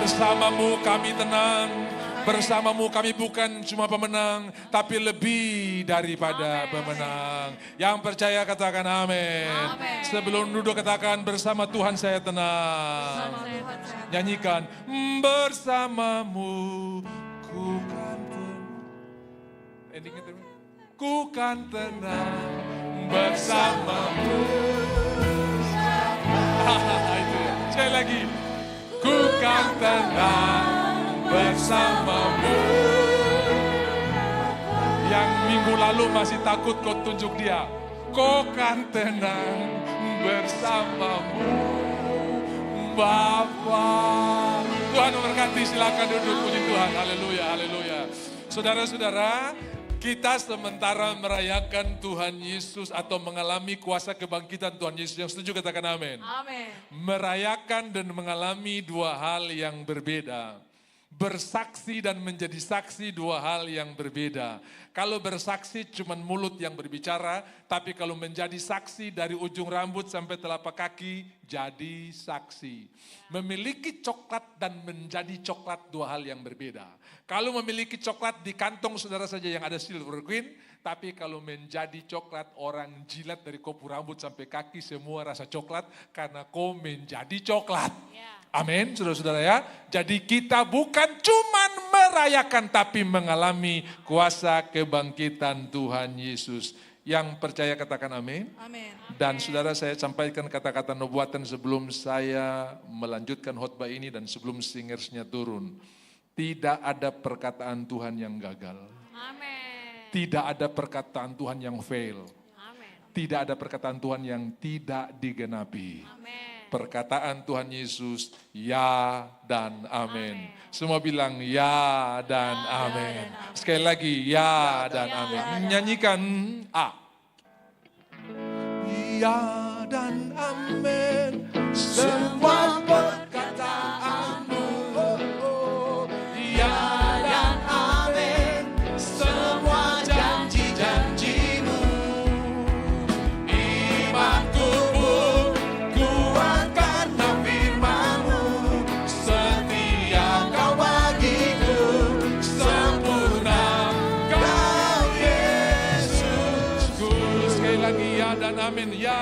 Bersamamu kami tenang. Bersamamu kami bukan cuma pemenang, tapi lebih daripada pemenang. Yang percaya katakan amin. Sebelum duduk katakan bersama Tuhan saya tenang. Nyanyikan bersamamu ku kan tenang. Endingnya terus. Ku kan tenang bersamamu. Itu ya. Sekali lagi. Ku kan tenang bersamamu. Yang minggu lalu masih takut kau tunjuk dia. Kau kan tenang bersamamu, Bapa. Tuhan memberkati, silakan duduk, puji Tuhan. Haleluya, haleluya. Saudara-saudara, kita sementara merayakan Tuhan Yesus atau mengalami kuasa kebangkitan Tuhan Yesus. Yang setuju katakan amin. Amin. Merayakan dan mengalami dua hal yang berbeda. Bersaksi dan menjadi saksi dua hal yang berbeda. Kalau bersaksi cuma mulut yang berbicara, tapi kalau menjadi saksi dari ujung rambut sampai telapak kaki, jadi saksi. Memiliki coklat dan menjadi coklat dua hal yang berbeda. Kalau memiliki coklat di kantong saudara saja yang ada silver queen, tapi kalau menjadi coklat orang jilat dari kopu rambut sampai kaki semua rasa coklat karena kau menjadi coklat. Amin, saudara-saudara ya. Jadi kita bukan cuman merayakan tapi mengalami kuasa kebangkitan Tuhan Yesus. Yang percaya katakan amin. Amin. Dan saudara saya sampaikan kata-kata nubuatan sebelum saya melanjutkan khotbah ini dan sebelum singersnya turun. Tidak ada perkataan Tuhan yang gagal. Amin. Tidak ada perkataan Tuhan yang fail. Amin. Tidak ada perkataan Tuhan yang tidak digenapi. Amin. Perkataan Tuhan Yesus, ya dan amin. Semua bilang ya dan amin. Sekali lagi, ya dan amin. Nyanyikan A. Ya dan amin. Semua perkataanmu. Ya dan amin. Semua janji-janjimu. Imanku pun kuat karena firman-Mu. Setia Kau bagiku, sempurna Kau Yesusku. Sekali lagi ya dan amin. Ya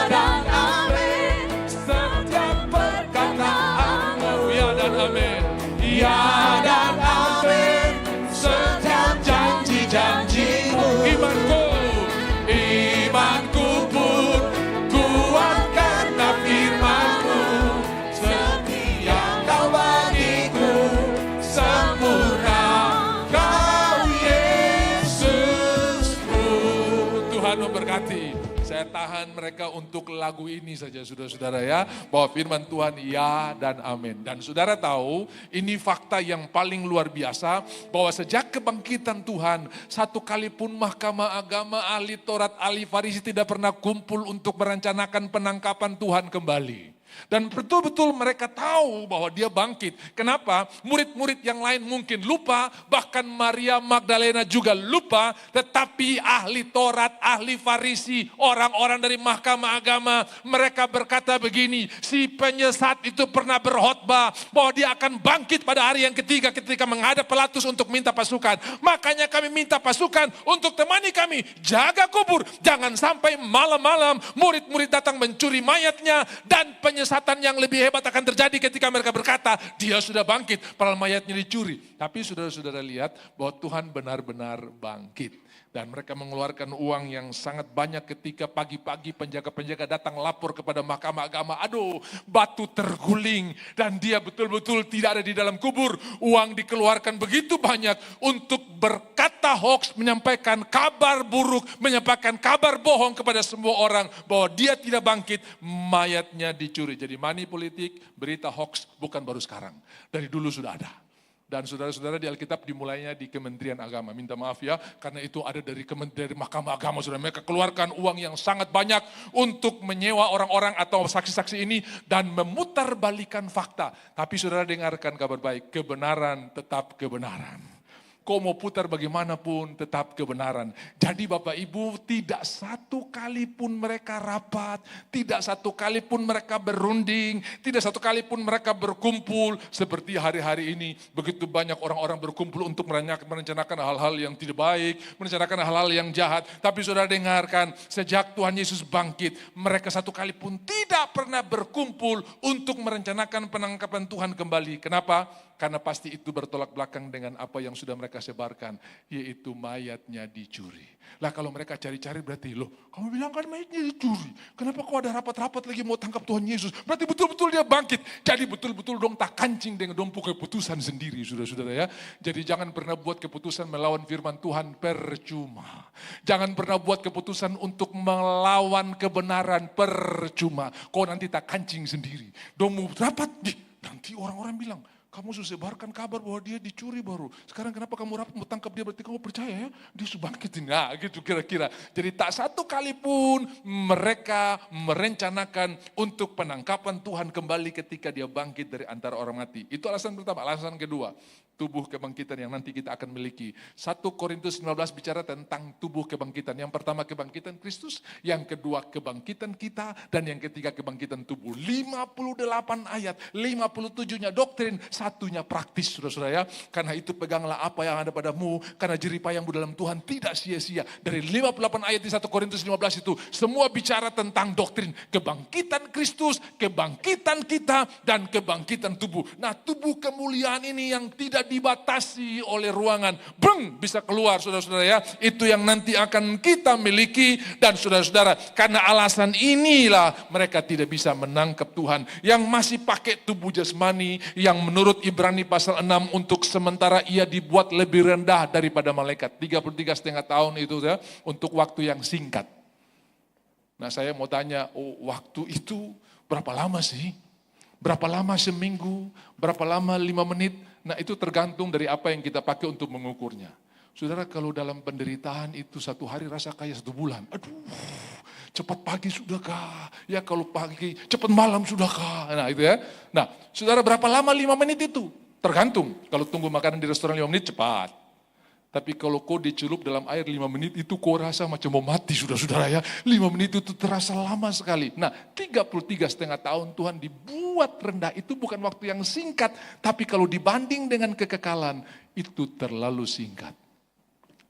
dan amin. Setiap perkataanmu. Ya dan amin. Ya dan amin. Setiap janji-janjimu. Imanku pun kuat karena firman-Mu. Setia Kau bagiku, sempurna Kau Yesusku. Tuhan memberkati. Saya tahan mereka untuk lagu ini saja saudara-saudara ya. Bahwa firman Tuhan ya dan amin. Dan saudara tahu ini fakta yang paling luar biasa. Bahwa sejak kebangkitan Tuhan. Satu kali pun mahkamah agama, ahli Taurat, ahli Farisi tidak pernah kumpul untuk merencanakan penangkapan Tuhan kembali. Dan betul-betul mereka tahu bahwa dia bangkit. Kenapa? Murid-murid yang lain mungkin lupa, bahkan Maria Magdalena juga lupa, tetapi ahli Taurat, ahli Farisi, orang-orang dari mahkamah agama, mereka berkata begini, si penyesat itu pernah berkhotbah bahwa dia akan bangkit pada hari yang ketiga ketika menghadap Pilatus untuk minta pasukan. Makanya kami minta pasukan untuk temani kami, jaga kubur, jangan sampai malam-malam murid-murid datang mencuri mayatnya dan penyesatan yang lebih hebat akan terjadi ketika mereka berkata, dia sudah bangkit, padahal mayatnya dicuri. Tapi saudara-saudara lihat bahwa Tuhan benar-benar bangkit. Dan mereka mengeluarkan uang yang sangat banyak ketika pagi-pagi penjaga-penjaga datang lapor kepada mahkamah agama. Aduh, batu terguling dan dia betul-betul tidak ada di dalam kubur. Uang dikeluarkan begitu banyak untuk berkata hoax, menyampaikan kabar buruk, menyampaikan kabar bohong kepada semua orang bahwa dia tidak bangkit, mayatnya dicuri. Jadi money politik, berita hoax bukan baru sekarang. Dari dulu sudah ada. Dan saudara-saudara di Alkitab dimulainya di Kementerian Agama. Minta maaf ya, karena itu ada dari Mahkamah Agama. Saudara, mereka keluarkan uang yang sangat banyak untuk menyewa orang-orang atau saksi-saksi ini dan memutarbalikan fakta. Tapi saudara dengarkan kabar baik, kebenaran tetap kebenaran. Kau mau putar bagaimanapun tetap kebenaran. Jadi Bapak Ibu, tidak satu kali pun mereka rapat, tidak satu kali pun mereka berunding, tidak satu kali pun mereka berkumpul seperti hari-hari ini. Begitu banyak orang-orang berkumpul untuk merencanakan hal-hal yang tidak baik, merencanakan hal-hal yang jahat. Tapi saudara dengarkan, sejak Tuhan Yesus bangkit, mereka satu kali pun tidak pernah berkumpul untuk merencanakan penangkapan Tuhan kembali. Kenapa? Karena pasti itu bertolak belakang dengan apa yang sudah mereka sebarkan, yaitu mayatnya dicuri. Lah kalau mereka cari-cari berarti, loh kamu bilang kan mayatnya dicuri, kenapa kok ada rapat-rapat lagi mau tangkap Tuhan Yesus? Berarti betul-betul dia bangkit. Jadi betul-betul dong tak kancing dengan dompu keputusan sendiri, saudara-saudara ya. Jadi jangan pernah buat keputusan melawan firman Tuhan, percuma. Jangan pernah buat keputusan untuk melawan kebenaran, percuma. Kau nanti tak kancing sendiri. Dong mau rapat, nanti orang-orang bilang, kamu sudah sebarkan kabar bahwa dia dicuri baru. Sekarang kenapa kamu rapat mau tangkap dia? Berarti kamu percaya ya? Dia sudah bangkit. Nah gitu kira-kira. Jadi tak satu kali pun mereka merencanakan untuk penangkapan Tuhan kembali ketika dia bangkit dari antara orang mati. Itu alasan pertama. Alasan kedua, tubuh kebangkitan yang nanti kita akan miliki. 1 Korintus 15 bicara tentang tubuh kebangkitan. Yang pertama kebangkitan Kristus, yang kedua kebangkitan kita, dan yang ketiga kebangkitan tubuh. 58 ayat, 57-nya doktrin, satunya praktis, saudara-saudara ya. Karena itu peganglah apa yang ada padamu, karena jeripayangmu dalam Tuhan tidak sia-sia. Dari 58 ayat di 1 Korintus 15 itu, semua bicara tentang doktrin. Kebangkitan Kristus, kebangkitan kita, dan kebangkitan tubuh. Nah tubuh kemuliaan ini yang tidak dibatasi oleh ruangan, bisa keluar saudara-saudara ya. Itu yang nanti akan kita miliki. Dan saudara-saudara, karena alasan inilah mereka tidak bisa menangkap Tuhan. Yang masih pakai tubuh jasmani, yang menurut Ibrani pasal 6 untuk sementara ia dibuat lebih rendah daripada malaikat. 33,5 tahun itu ya, untuk waktu yang singkat. Nah saya mau tanya, waktu itu berapa lama sih? Berapa lama seminggu? Berapa lama 5 menit? Nah itu tergantung dari apa yang kita pakai untuk mengukurnya. Saudara kalau dalam penderitaan itu 1 hari rasa kayak 1 bulan. Aduh cepat pagi sudahkah? Ya kalau pagi cepat malam sudahkah? Nah itu ya. Nah saudara berapa lama 5 menit itu? Tergantung. Kalau tunggu makanan di restoran 5 menit cepat. Tapi kalau kau dicelup dalam air 5 menit itu kau rasa macam mau mati saudara-saudara ya. 5 menit itu terasa lama sekali. Nah 33,5 tahun Tuhan dibuat rendah itu bukan waktu yang singkat. Tapi kalau dibanding dengan kekekalan itu terlalu singkat.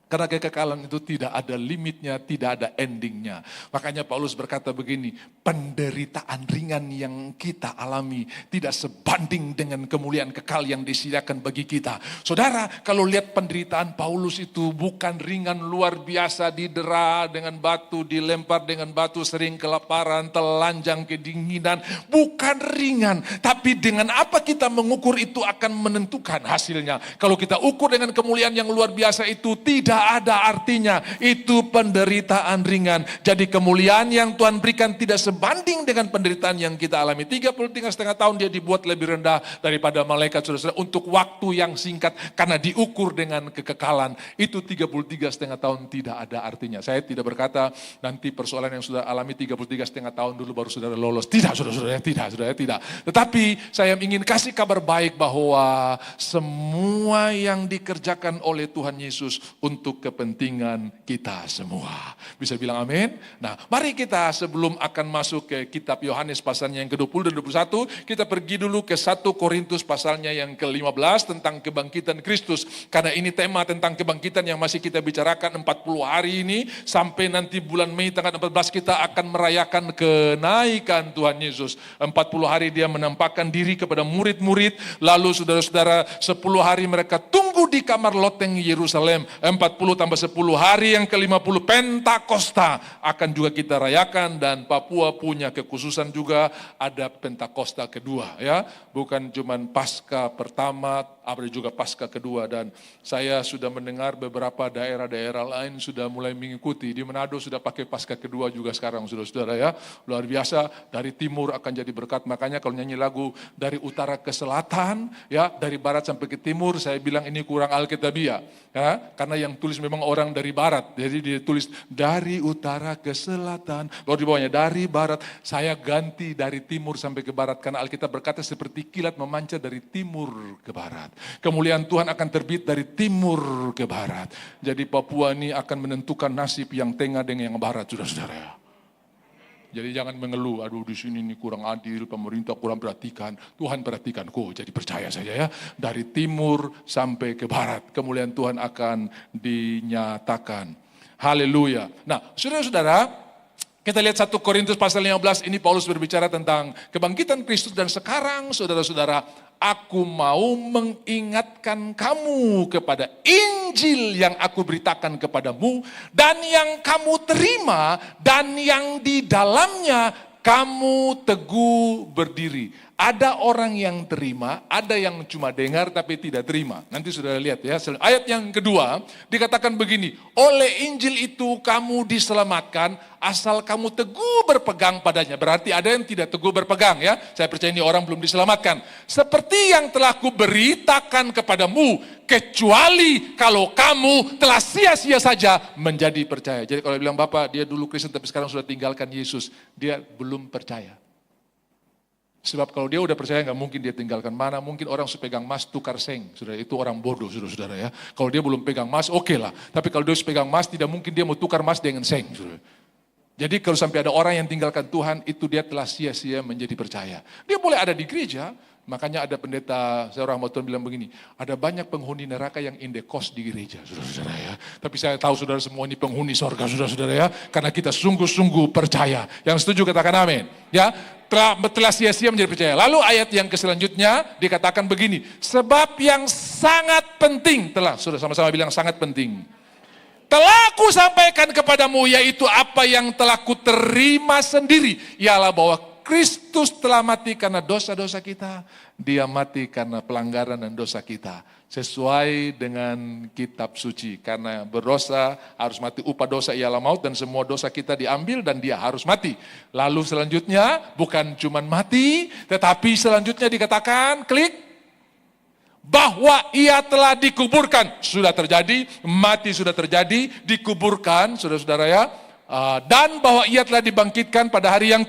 Karena kekekalan itu tidak ada limitnya, tidak ada endingnya. Makanya Paulus berkata begini, penderitaan ringan yang kita alami tidak sebanding dengan kemuliaan kekal yang disediakan bagi kita. Saudara, kalau lihat penderitaan Paulus itu bukan ringan luar biasa, didera dengan batu, dilempar dengan batu, sering kelaparan, telanjang, kedinginan. Bukan ringan, tapi dengan apa kita mengukur itu akan menentukan hasilnya. Kalau kita ukur dengan kemuliaan yang luar biasa itu tidak ada artinya, itu penderitaan ringan. Jadi kemuliaan yang Tuhan berikan tidak sebanding dengan penderitaan yang kita alami. 33,5 tahun dia dibuat lebih rendah daripada malaikat saudara-saudara untuk waktu yang singkat karena diukur dengan kekekalan. Itu 33,5 tahun tidak ada artinya. Saya tidak berkata nanti persoalan yang sudah alami 33,5 tahun dulu baru saudara lolos. Tidak saudara-saudara, tidak saudara, tidak. Tetapi saya ingin kasih kabar baik bahwa semua yang dikerjakan oleh Tuhan Yesus untuk kepentingan kita semua. Bisa bilang amin? Nah, mari kita sebelum akan masuk ke kitab Yohanes pasalnya yang ke-20 dan 21, kita pergi dulu ke 1 Korintus pasalnya yang ke-15 tentang kebangkitan Kristus. Karena ini tema tentang kebangkitan yang masih kita bicarakan 40 hari ini, sampai nanti bulan Mei tanggal 14 kita akan merayakan kenaikan Tuhan Yesus. 40 hari dia menampakkan diri kepada murid-murid, lalu saudara-saudara 10 hari mereka tunggu di kamar loteng Yerusalem. 40 tambah 10 hari yang ke-50 Pentakosta akan juga kita rayakan, dan Papua punya kekhususan juga ada Pentakosta kedua ya. Bukan cuman Paskah pertama, ada juga Paskah kedua, dan saya sudah mendengar beberapa daerah-daerah lain sudah mulai mengikuti. Di Manado sudah pakai Paskah kedua juga sekarang saudara-saudara ya. Luar biasa, dari timur akan jadi berkat. Makanya kalau nyanyi lagu dari utara ke selatan ya, dari barat sampai ke timur, saya bilang ini kurang alkitabiah ya, karena yang ditulis memang orang dari barat. Jadi dia tulis dari utara ke selatan. Lalu di bawahnya dari barat, saya ganti dari timur sampai ke barat. Karena Alkitab berkata seperti kilat memancar dari timur ke barat. Kemuliaan Tuhan akan terbit dari timur ke barat. Jadi Papua ini akan menentukan nasib yang tengah dengan yang barat, saudara-saudara. Jadi jangan mengeluh, aduh di sini ini kurang adil, pemerintah kurang perhatikan. Tuhan perhatikan kok, jadi percaya saja ya. Dari timur sampai ke barat, kemuliaan Tuhan akan dinyatakan. Haleluya. Nah, saudara-saudara, kita lihat 1 Korintus pasal 15, ini Paulus berbicara tentang kebangkitan Kristus. Dan sekarang saudara-saudara, aku mau mengingatkan kamu kepada Injil yang aku beritakan kepadamu dan yang kamu terima dan yang di dalamnya kamu teguh berdiri. Ada orang yang terima, ada yang cuma dengar tapi tidak terima. Nanti sudah lihat ya. Ayat yang kedua dikatakan begini, oleh Injil itu kamu diselamatkan asal kamu teguh berpegang padanya. Berarti ada yang tidak teguh berpegang ya. Saya percaya ini orang belum diselamatkan. Seperti yang telah kuberitakan kepadamu, kecuali kalau kamu telah sia-sia saja menjadi percaya. Jadi kalau bilang Bapak dia dulu Kristen tapi sekarang sudah tinggalkan Yesus, dia belum percaya. Sebab kalau dia udah percaya nggak mungkin dia tinggalkan. Mana mungkin orang pegang emas tukar seng. Saudara, itu orang bodoh saudara ya. Kalau dia belum pegang emas oke lah. Tapi kalau dia pegang emas tidak mungkin dia mau tukar emas dengan seng. Saudara. Jadi kalau sampai ada orang yang tinggalkan Tuhan itu dia telah sia-sia menjadi percaya. Dia boleh ada di gereja. Makanya ada pendeta, seorang Tuhan bilang begini, ada banyak penghuni neraka yang indekos di gereja, saudara-saudara ya. Tapi saya tahu saudara semua ini penghuni sorga, saudara-saudara ya. Karena kita sungguh-sungguh percaya. Yang setuju katakan amin. Ya, telah sia-sia menjadi percaya. Lalu ayat yang selanjutnya dikatakan begini, sebab yang sangat penting, sudah sama-sama bilang sangat penting. Telah aku sampaikan kepadamu, yaitu apa yang telah kuterima sendiri, ialah bahwa Kristus telah mati karena dosa-dosa kita. Dia mati karena pelanggaran dan dosa kita. Sesuai dengan kitab suci. Karena berdosa harus mati, upah dosa ialah maut dan semua dosa kita diambil dan dia harus mati. Lalu selanjutnya bukan cuma mati, tetapi selanjutnya dikatakan, klik. Bahwa ia telah dikuburkan. Sudah terjadi, mati sudah terjadi, dikuburkan, saudara-saudara ya. Dan bahwa ia telah dibangkitkan pada hari yang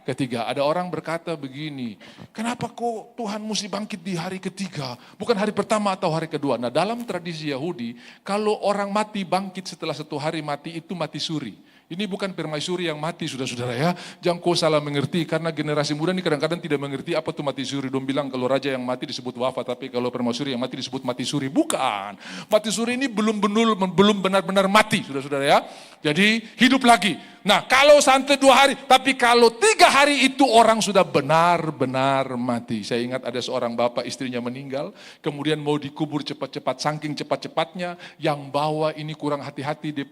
ketiga. Ada orang berkata begini, kenapa kok Tuhan mesti bangkit di hari ketiga, bukan hari pertama atau hari kedua. Nah dalam tradisi Yahudi, kalau orang mati bangkit setelah 1 hari mati itu mati suri. Ini bukan permaisuri yang mati, saudara-saudara ya. Jangan kau salah mengerti, karena generasi muda ini kadang-kadang tidak mengerti apa itu mati suri. Dong bilang kalau raja yang mati disebut wafat, tapi kalau permaisuri yang mati disebut mati suri. Bukan. Mati suri ini belum benar-benar mati, saudara-saudara ya. Jadi hidup lagi. Nah kalau sampai 2 hari, tapi kalau 3 hari itu orang sudah benar-benar mati. Saya ingat ada seorang bapak istrinya meninggal, kemudian mau dikubur cepat-cepat, saking cepat-cepatnya, yang bawa ini kurang hati-hati, dia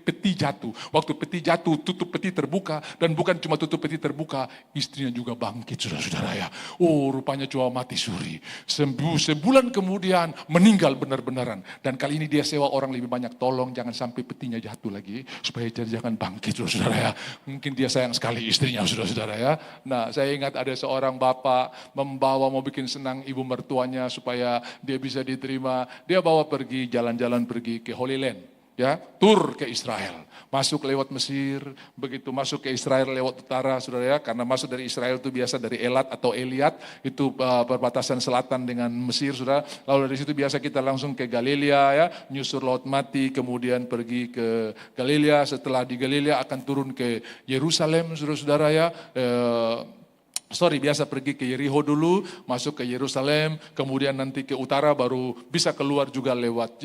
peti jatuh. Waktu peti jatuh, tutup peti terbuka, dan bukan cuma tutup peti terbuka, istrinya juga bangkit, saudara-saudara ya. Oh rupanya cuma mati suri. Sebulan kemudian meninggal benar-benaran. Dan kali ini dia sewa orang lebih banyak, tolong jangan sampai petinya jatuh lagi, supaya jangan bangkit, saudara ya. Mungkin dia sayang sekali istrinya, saudara-saudara ya. Nah saya ingat ada seorang bapak mau bikin senang ibu mertuanya supaya dia bisa diterima. Dia bawa pergi jalan-jalan, pergi ke Holy Land. Ya, tur ke Israel, masuk lewat Mesir, begitu masuk ke Israel lewat utara, saudara ya, karena masuk dari Israel itu biasa dari Elat atau Eliat, itu perbatasan selatan dengan Mesir, saudara. Lalu dari situ biasa kita langsung ke Galilea ya, nyusur Laut Mati, kemudian pergi ke Galilea, setelah di Galilea akan turun ke Yerusalem, saudara-saudara ya. Biasa pergi ke Yeriho dulu, masuk ke Yerusalem, kemudian nanti ke utara baru bisa keluar juga lewat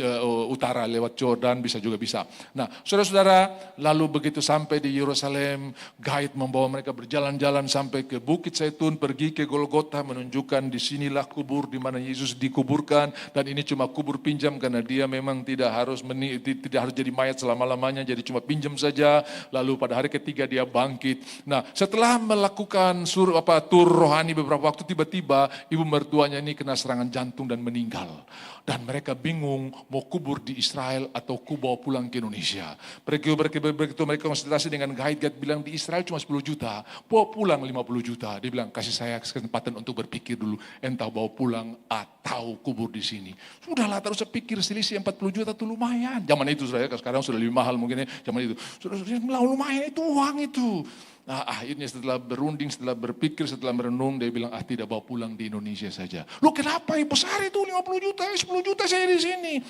utara, lewat Jordan bisa juga bisa. Nah, saudara-saudara, lalu begitu sampai di Yerusalem, guide membawa mereka berjalan-jalan sampai ke Bukit Zaitun, pergi ke Golgota, menunjukkan di sinilah kubur di mana Yesus dikuburkan, dan ini cuma kubur pinjam karena dia memang tidak harus jadi mayat selama-lamanya, jadi cuma pinjam saja. Lalu pada hari ketiga dia bangkit. Nah, setelah melakukan tur rohani beberapa waktu, tiba-tiba ibu mertuanya ini kena serangan jantung dan meninggal. Dan mereka bingung mau kubur di Israel atau bawa pulang ke Indonesia. Begitu mereka konsultasi dengan guide bilang di Israel cuma 10 juta, bawa pulang 50 juta. Dia bilang kasih saya kesempatan untuk berpikir dulu, entah bawa pulang atau kubur di sini. Sudahlah, terus saya pikir selisih 40 juta itu lumayan. Zaman itu sekarang sudah lebih mahal mungkin ya, zaman itu. Sudah lumayan itu uang itu. Nah, akhirnya setelah berunding, setelah berpikir, setelah merenung, dia bilang, tidak bawa pulang di Indonesia saja. Loh kenapa besar itu 50 juta, 10 juta saya di sini.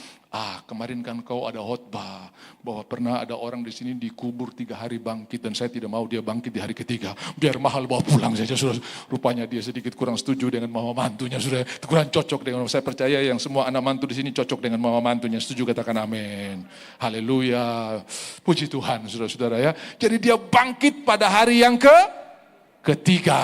Kemarin kan kau ada khotbah bahwa pernah ada orang di sini dikubur 3 hari bangkit, dan saya tidak mau dia bangkit di hari ketiga. Biar mahal bawa pulang saja. Sudah, rupanya dia sedikit kurang setuju dengan mama mantunya, sudah kurang cocok dengan. Saya percaya yang semua anak mantu di sini cocok dengan mama mantunya. Setuju, katakan amin. Haleluya. Puji Tuhan, saudara-saudara ya. Jadi dia bangkit pada hari yang ketiga.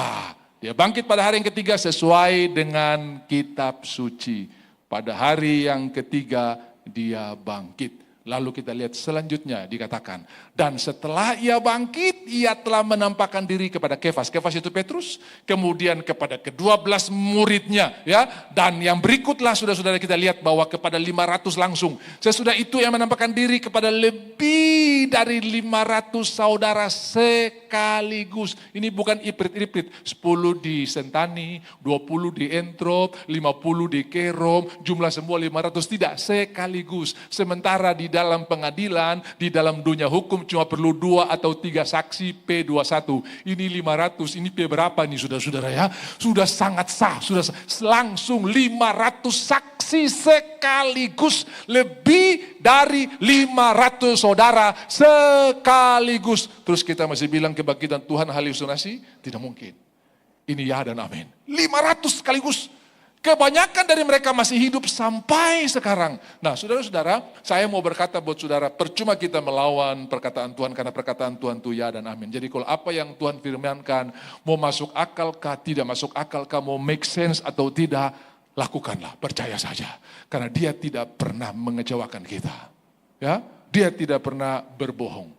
Dia bangkit pada hari yang ketiga sesuai dengan kitab suci. Pada hari yang ketiga dia bangkit. Lalu kita lihat selanjutnya dikatakan, dan setelah ia bangkit, ia telah menampakkan diri kepada Kefas. Kefas itu Petrus, kemudian kepada ke-12 muridnya, ya. Dan yang berikutlah saudara-saudara kita lihat bahwa kepada 500 langsung. Sesudah itu ia menampakkan diri kepada lebih dari 500 saudara sekaligus. Ini bukan iprit-iprit, 10 di Sentani, 20 di Entrop, 50 di Kerom, jumlah semua 500, tidak, sekaligus. Sementara di dalam pengadilan, di dalam dunia hukum cuma perlu 2 atau 3 saksi P21. Ini 500, ini P berapa nih saudara-saudara ya? Sudah sangat sah, sudah langsung 500 saksi sekaligus. Lebih dari 500 saudara sekaligus. Terus kita masih bilang kebangkitan Tuhan halusinasi? Tidak mungkin. Ini ya dan amin. 500 sekaligus. Kebanyakan dari mereka masih hidup sampai sekarang. Nah saudara-saudara, saya mau berkata buat saudara, percuma kita melawan perkataan Tuhan, karena perkataan Tuhan itu ya dan amin. Jadi kalau apa yang Tuhan firmankan, mau masuk akalkah, tidak masuk akalkah, mau make sense atau tidak, lakukanlah, percaya saja. Karena dia tidak pernah mengecewakan kita. Ya, dia tidak pernah berbohong.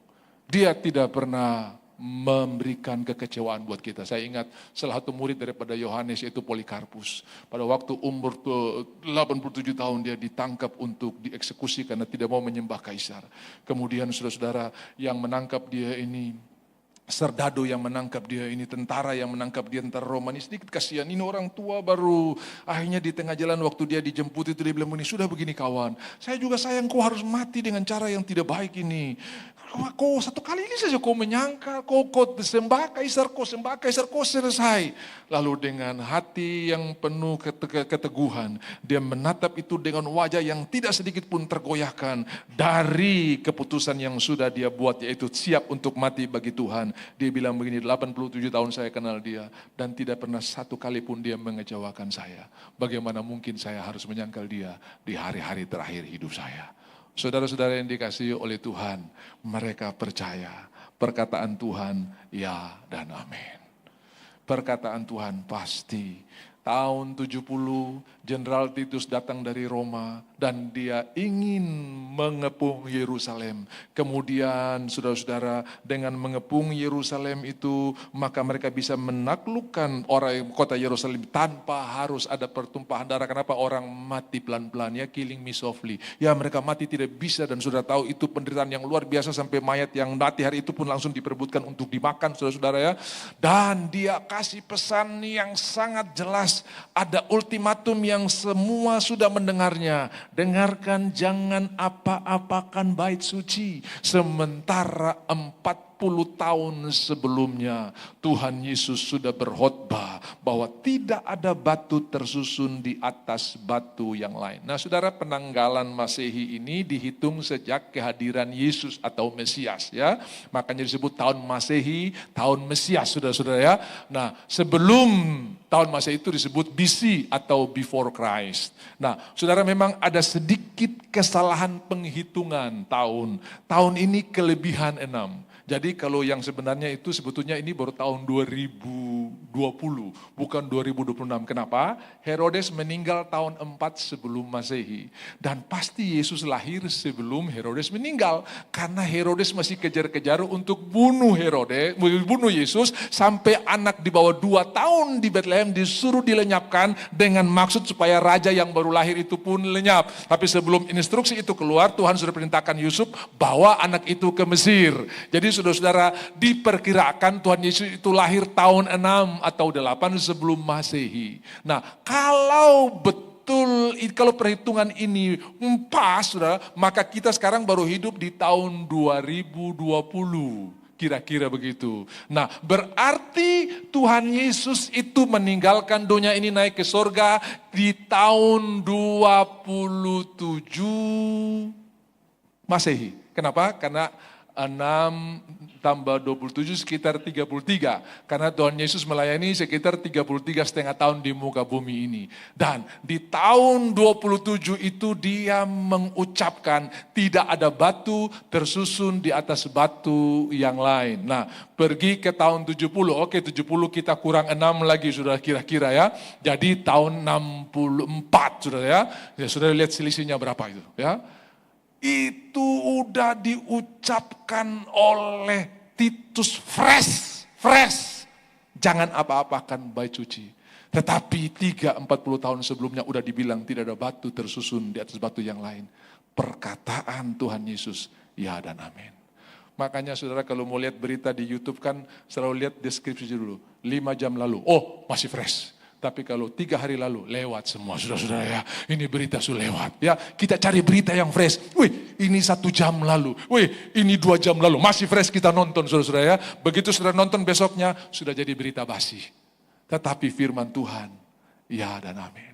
Dia tidak pernah memberikan kekecewaan buat kita. Saya ingat salah satu murid daripada Yohanes yaitu Polikarpus. Pada waktu umur 87 tahun dia ditangkap untuk dieksekusi karena tidak mau menyembah kaisar. Kemudian saudara-saudara yang menangkap dia ini, serdado yang menangkap dia ini, tentara yang menangkap dia, tentara Romawi, sedikit kasihan. Ini orang tua baru, akhirnya di tengah jalan waktu dia dijemput itu dia bilang, ini sudah begini kawan, saya juga sayang kau harus mati dengan cara yang tidak baik ini. Kau satu kali ini saja kau menyangka, kau sembah kaisar, kau selesai. Lalu dengan hati yang penuh keteguhan, dia menatap itu dengan wajah yang tidak sedikit pun tergoyahkan dari keputusan yang sudah dia buat, yaitu siap untuk mati bagi Tuhan. Dia bilang begini, 87 tahun saya kenal dia, dan tidak pernah satu kali pun dia mengecewakan saya. Bagaimana mungkin saya harus menyangkal dia di hari-hari terakhir hidup saya. Saudara-saudara yang dikasihi oleh Tuhan, mereka percaya perkataan Tuhan ya dan amin. Perkataan Tuhan pasti. Tahun 70, Jenderal Titus datang dari Roma dan dia ingin mengepung Yerusalem. Kemudian saudara-saudara, dengan mengepung Yerusalem itu, maka mereka bisa menaklukkan orang kota Yerusalem tanpa harus ada pertumpahan darah. Kenapa? Orang mati pelan-pelan, ya, killing me softly. Ya, mereka mati tidak bisa, dan sudah tahu itu penderitaan yang luar biasa sampai mayat yang mati hari itu pun langsung diperebutkan untuk dimakan, saudara-saudara ya. Dan dia kasih pesan yang sangat jelas. Ada ultimatum yang semua sudah mendengarnya. Dengarkan, jangan apa-apakan bait suci. Sementara 40 tahun sebelumnya Tuhan Yesus sudah berkhotbah bahwa tidak ada batu tersusun di atas batu yang lain. Nah saudara, penanggalan Masehi ini dihitung sejak kehadiran Yesus atau Mesias, ya. Makanya disebut tahun Masehi, tahun Mesias, saudara-saudara ya. Nah sebelum tahun Masehi itu disebut BC atau before Christ. Nah saudara, memang ada sedikit kesalahan penghitungan tahun. Tahun ini kelebihan 6. Jadi kalau yang sebenarnya itu sebetulnya ini baru tahun 2020, bukan 2026. Kenapa? Herodes meninggal tahun 4 sebelum Masehi. Dan pasti Yesus lahir sebelum Herodes meninggal. Karena Herodes masih kejar-kejar untuk bunuh Yesus, sampai anak di bawah 2 tahun di Bethlehem disuruh dilenyapkan dengan maksud supaya raja yang baru lahir itu pun lenyap. Tapi sebelum instruksi itu keluar, Tuhan sudah perintahkan Yusuf bawa anak itu ke Mesir. Jadi saudara-saudara, diperkirakan Tuhan Yesus itu lahir tahun 6 atau 8 sebelum Masehi. Nah, kalau perhitungan ini pas, saudara, maka kita sekarang baru hidup di tahun 2020. Kira-kira begitu. Nah, berarti Tuhan Yesus itu meninggalkan dunia ini naik ke surga di tahun 27 Masehi. Kenapa? Karena 6 tambah 27 sekitar 33. Karena Tuhan Yesus melayani sekitar 33,5 tahun di muka bumi ini. Dan di tahun 27 itu dia mengucapkan tidak ada batu tersusun di atas batu yang lain. Nah, pergi ke tahun 70. Oke, 70 kita kurang 6 lagi sudah kira-kira ya. Jadi tahun 64 sudah ya. Ya sudah lihat selisihnya berapa itu ya. Itu udah diucapkan oleh Titus fresh. Jangan apa-apakan bait suci. Tetapi 30-40 tahun sebelumnya udah dibilang tidak ada batu tersusun di atas batu yang lain. Perkataan Tuhan Yesus, ya dan amin. Makanya saudara kalau mau lihat berita di YouTube kan selalu lihat deskripsi dulu. 5 jam lalu, oh masih fresh. Tapi kalau 3 hari lalu, lewat semua saudara-saudara ya. Ini berita sudah lewat ya. Kita cari berita yang fresh. Wih, ini 1 jam lalu. Wih, ini 2 jam lalu. Masih fresh kita nonton saudara-saudara ya. Begitu saudara nonton besoknya, sudah jadi berita basi. Tetapi firman Tuhan, ya dan amin.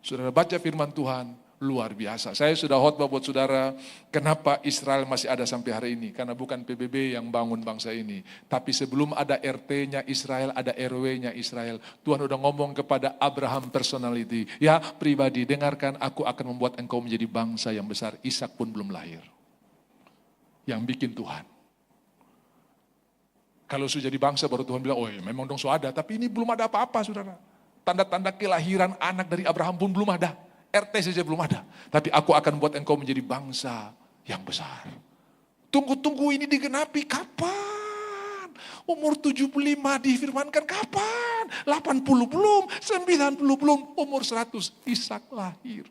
Saudara baca firman Tuhan, luar biasa. Saya sudah khotbah buat saudara, kenapa Israel masih ada sampai hari ini. Karena bukan PBB yang bangun bangsa ini. Tapi sebelum ada RT-nya Israel, ada RW-nya Israel. Tuhan udah ngomong kepada Abraham personality. Ya pribadi, dengarkan, aku akan membuat engkau menjadi bangsa yang besar. Ishak pun belum lahir. Yang bikin Tuhan. Kalau sudah jadi bangsa baru Tuhan bilang, oh ya, memang dong sudah ada. Tapi ini belum ada apa-apa saudara. Tanda-tanda kelahiran anak dari Abraham pun belum ada. RT saja belum ada. Tapi aku akan buat engkau menjadi bangsa yang besar. Tunggu-tunggu ini digenapi. Kapan? Umur 75 difirmankan kapan? 80 belum, 90 belum, umur 100 Ishak lahir.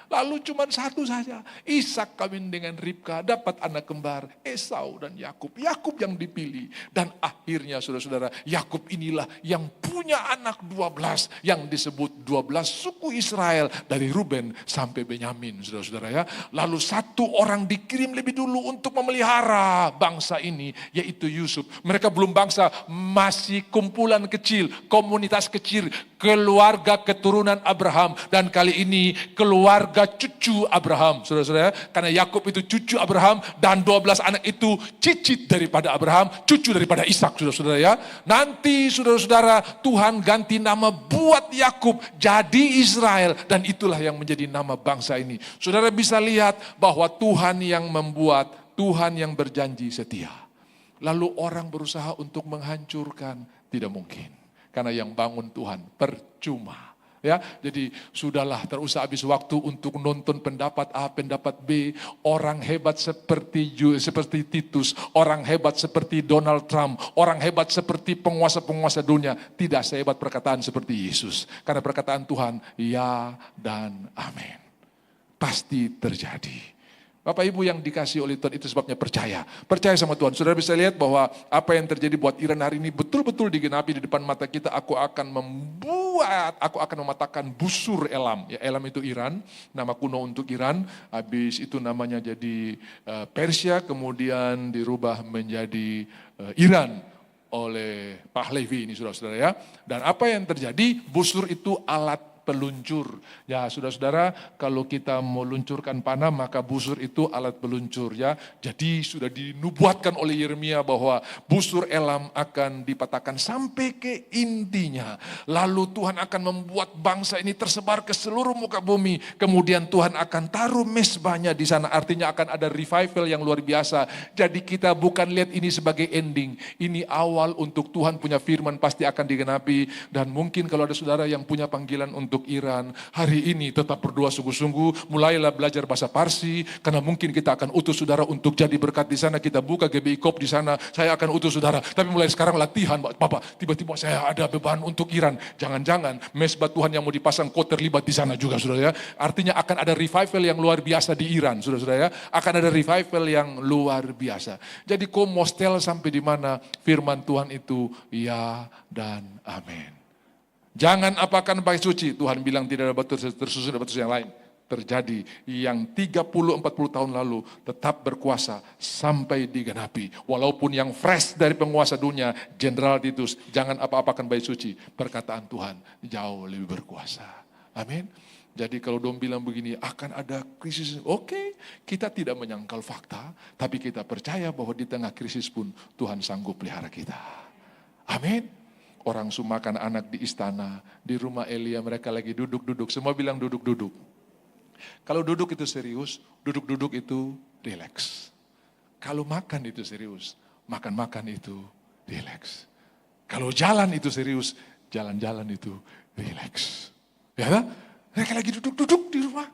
Lalu cuma satu saja, Ishak kawin dengan Ribka, dapat anak kembar, Esau dan Yakub. Yakub yang dipilih. Dan akhirnya saudara-saudara, Yakub inilah yang punya anak 12, yang disebut 12 suku Israel, dari Ruben sampai Benyamin, saudara-saudara ya. Lalu satu orang dikirim lebih dulu untuk memelihara bangsa ini, yaitu Yusuf. Mereka belum bangsa, masih kumpulan kecil, komunitas kecil, keluarga keturunan Abraham. Dan kali ini keluarga cucu Abraham, saudara-saudara. Karena Yakub itu cucu Abraham dan 12 anak itu cicit daripada Abraham, cucu daripada Ishak, saudara-saudara ya. Nanti saudara-saudara, Tuhan ganti nama buat Yakub jadi Israel, dan itulah yang menjadi nama bangsa ini. Saudara bisa lihat bahwa Tuhan yang membuat, Tuhan yang berjanji setia. Lalu orang berusaha untuk menghancurkan, tidak mungkin. Karena yang bangun Tuhan percuma. Ya, jadi sudahlah, terusah habis waktu untuk nonton pendapat A, pendapat B, orang hebat seperti Titus, orang hebat seperti Donald Trump, orang hebat seperti penguasa-penguasa dunia, tidak sehebat perkataan seperti Yesus. Karena perkataan Tuhan, ya dan amin. Pasti terjadi. Bapak Ibu yang dikasih oleh Tuhan, itu sebabnya percaya. Percaya sama Tuhan. Saudara bisa lihat bahwa apa yang terjadi buat Iran hari ini betul-betul digenapi di depan mata kita. Aku akan mematahkan busur Elam. Ya, Elam itu Iran, nama kuno untuk Iran. Habis itu namanya jadi Persia, kemudian dirubah menjadi Iran oleh Pahlavi ini saudara-saudara ya. Dan apa yang terjadi, busur itu alat peluncur. Ya saudara-saudara, kalau kita mau luncurkan panah maka busur itu alat peluncur ya. Jadi sudah dinubuatkan oleh Yeremia bahwa busur Elam akan dipatahkan sampai ke intinya. Lalu Tuhan akan membuat bangsa ini tersebar ke seluruh muka bumi. Kemudian Tuhan akan taruh mezbahnya di sana. Artinya akan ada revival yang luar biasa. Jadi kita bukan lihat ini sebagai ending. Ini awal untuk Tuhan punya firman pasti akan digenapi. Dan mungkin kalau ada saudara yang punya panggilan untuk Iran, hari ini tetap berdoa sungguh-sungguh. Mulailah belajar bahasa Parsi, karena mungkin kita akan utus saudara untuk jadi berkat di sana. Kita buka GBI Kop di sana. Saya akan utus saudara. Tapi mulai sekarang latihan, Bapak. Tiba-tiba saya ada beban untuk Iran. Jangan-jangan mezbah Tuhan yang mau dipasang kau terlibat di sana juga, saudara ya. Artinya akan ada revival yang luar biasa di Iran, saudara-saudara ya. Akan ada revival yang luar biasa. Jadi kau mau setel sampai di mana firman Tuhan itu ya dan amin. Jangan apakan bait suci, Tuhan bilang tidak ada batu tersusun, ada batu yang lain. Terjadi yang 30-40 tahun lalu tetap berkuasa sampai digenapi. Walaupun yang fresh dari penguasa dunia, Jenderal Titus, jangan apa-apakan bait suci. Perkataan Tuhan jauh lebih berkuasa. Amin. Jadi kalau dong bilang begini, akan ada krisis. Oke, kita tidak menyangkal fakta, tapi kita percaya bahwa di tengah krisis pun Tuhan sanggup pelihara kita. Amin. Orang sumakan anak di istana, di rumah Elia mereka lagi duduk-duduk. Semua bilang duduk-duduk. Kalau duduk itu serius, duduk-duduk itu rileks. Kalau makan itu serius, makan-makan itu rileks. Kalau jalan itu serius, jalan-jalan itu rileks. Ya, mereka lagi duduk-duduk di rumah.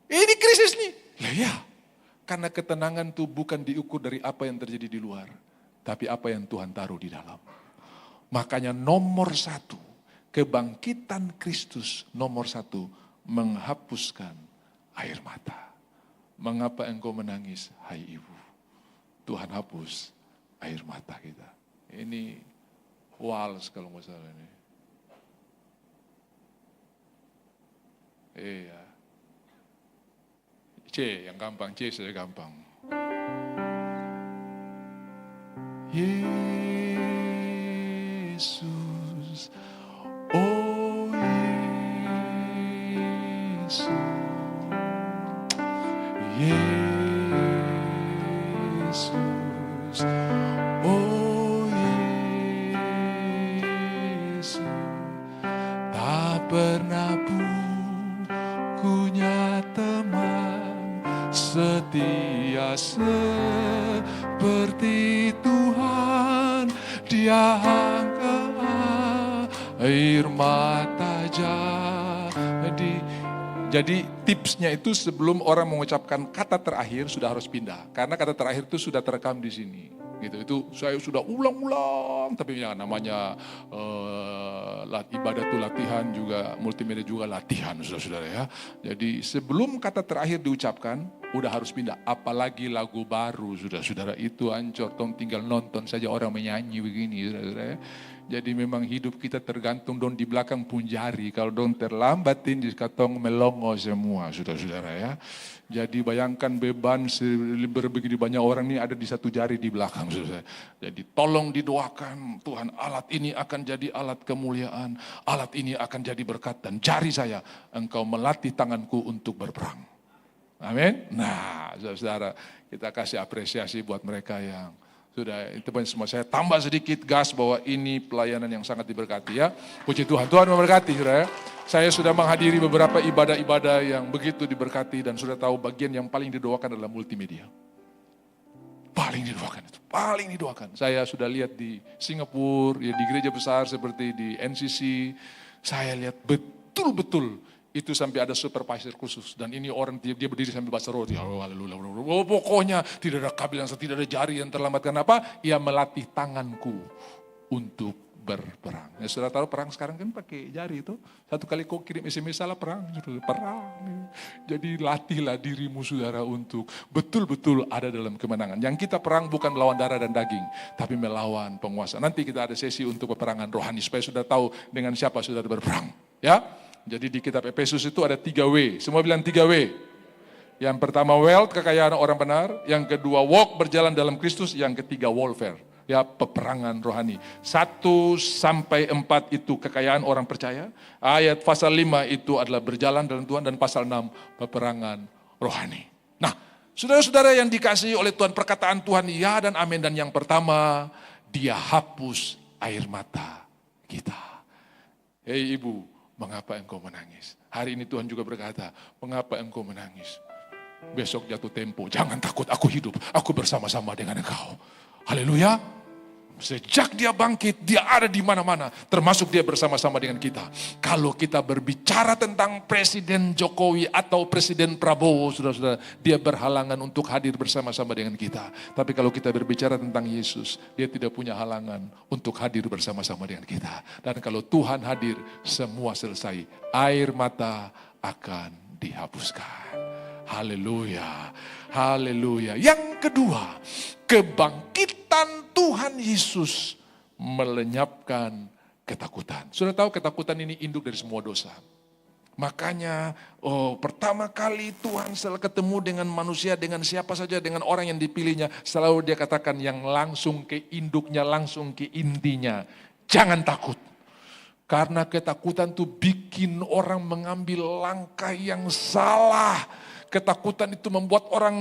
Ini krisis nih. Lah ya, karena ketenangan itu bukan diukur dari apa yang terjadi di luar, tapi apa yang Tuhan taruh di dalam. Makanya nomor satu, kebangkitan Kristus nomor satu, menghapuskan air mata. Mengapa engkau menangis, hai ibu? Tuhan hapus air mata kita. Ini wals kalau nggak salah ini. Iya. C yang gampang, C saja gampang. Yesus, oh Yesus, Yesus, oh Yesus, tak pernah punya teman setia seperti Tuhan. Dia angkat air mata jadi tipsnya itu sebelum orang mengucapkan kata terakhir sudah harus pindah. Karena kata terakhir itu sudah terekam di sini. Gitu. Itu saya sudah ulang-ulang. Tapi ya, namanya ibadah itu latihan juga, multimedia juga latihan, saudara-saudara ya. Jadi sebelum kata terakhir diucapkan, udah harus pindah. Apalagi lagu baru, saudara-saudara, itu ancur. Tong tinggal nonton saja orang menyanyi begini, saudara-saudara ya. Jadi memang hidup kita tergantung don di belakang pun jari. Kalau don terlambatin di katong melongo semua, saudara-saudara ya. Jadi bayangkan beban begitu banyak orang ini ada di satu jari di belakang, saudara. Jadi tolong didoakan Tuhan, alat ini akan jadi alat kemuliaan, alat ini akan jadi berkat, dan jari saya engkau melatih tanganku untuk berperang. Amin. Nah, saudara, kita kasih apresiasi buat mereka yang sudah, itu semua. Saya tambah sedikit gas bahwa ini pelayanan yang sangat diberkati ya. Puji Tuhan, Tuhan memberkati saudara. Saya sudah menghadiri beberapa ibadah-ibadah yang begitu diberkati dan sudah tahu bagian yang paling didoakan adalah multimedia. Paling didoakan itu, paling didoakan. Saya sudah lihat di Singapura, ya di gereja besar seperti di NCC, saya lihat betul-betul itu sampai ada supervisor khusus. Dan ini orang dia berdiri sambil baca roti. Oh, pokoknya tidak ada kabel yang tidak ada jari yang terlambat. Kenapa? Ia melatih tanganku untuk berperang. Ya, saudara tahu perang sekarang kan pakai jari itu. Satu kali kau kirim SMS salah perang. Jadi latihlah dirimu saudara untuk betul-betul ada dalam kemenangan. Yang kita perang bukan melawan darah dan daging, tapi melawan penguasa. Nanti kita ada sesi untuk peperangan rohani supaya sudah tahu dengan siapa saudara berperang. Ya. Jadi di kitab Efesus itu ada 3 W. Semua bilang 3 W. Yang pertama wealth, kekayaan orang benar. Yang kedua walk, berjalan dalam Kristus. Yang ketiga warfare, Ya, peperangan rohani. 1-4 itu kekayaan orang percaya. Ayat pasal 5 itu adalah berjalan dalam Tuhan. Dan pasal 6 peperangan rohani. Nah, saudara-saudara yang dikasihi oleh Tuhan, perkataan Tuhan ya dan amin. Dan yang pertama, Dia hapus air mata kita. Hei ibu, mengapa engkau menangis? Hari ini Tuhan juga berkata, mengapa engkau menangis? Besok jatuh tempo, jangan takut, aku hidup, aku bersama-sama dengan engkau. Haleluya. Sejak Dia bangkit, Dia ada di mana-mana, termasuk Dia bersama-sama dengan kita. Kalau kita berbicara tentang Presiden Jokowi atau Presiden Prabowo, saudara-saudara, Dia berhalangan untuk hadir bersama-sama dengan kita. Tapi kalau kita berbicara tentang Yesus, Dia tidak punya halangan untuk hadir bersama-sama dengan kita. Dan kalau Tuhan hadir, semua selesai. Air mata akan dihapuskan. Haleluya, haleluya. Yang kedua, kebangkitan Tuhan Yesus melenyapkan ketakutan. Sudah tahu ketakutan ini induk dari semua dosa. Makanya pertama kali Tuhan setelah ketemu dengan manusia, dengan siapa saja, dengan orang yang dipilihnya, selalu Dia katakan yang langsung ke induknya, langsung ke intinya. Jangan takut. Karena ketakutan itu bikin orang mengambil langkah yang salah. Ketakutan itu membuat orang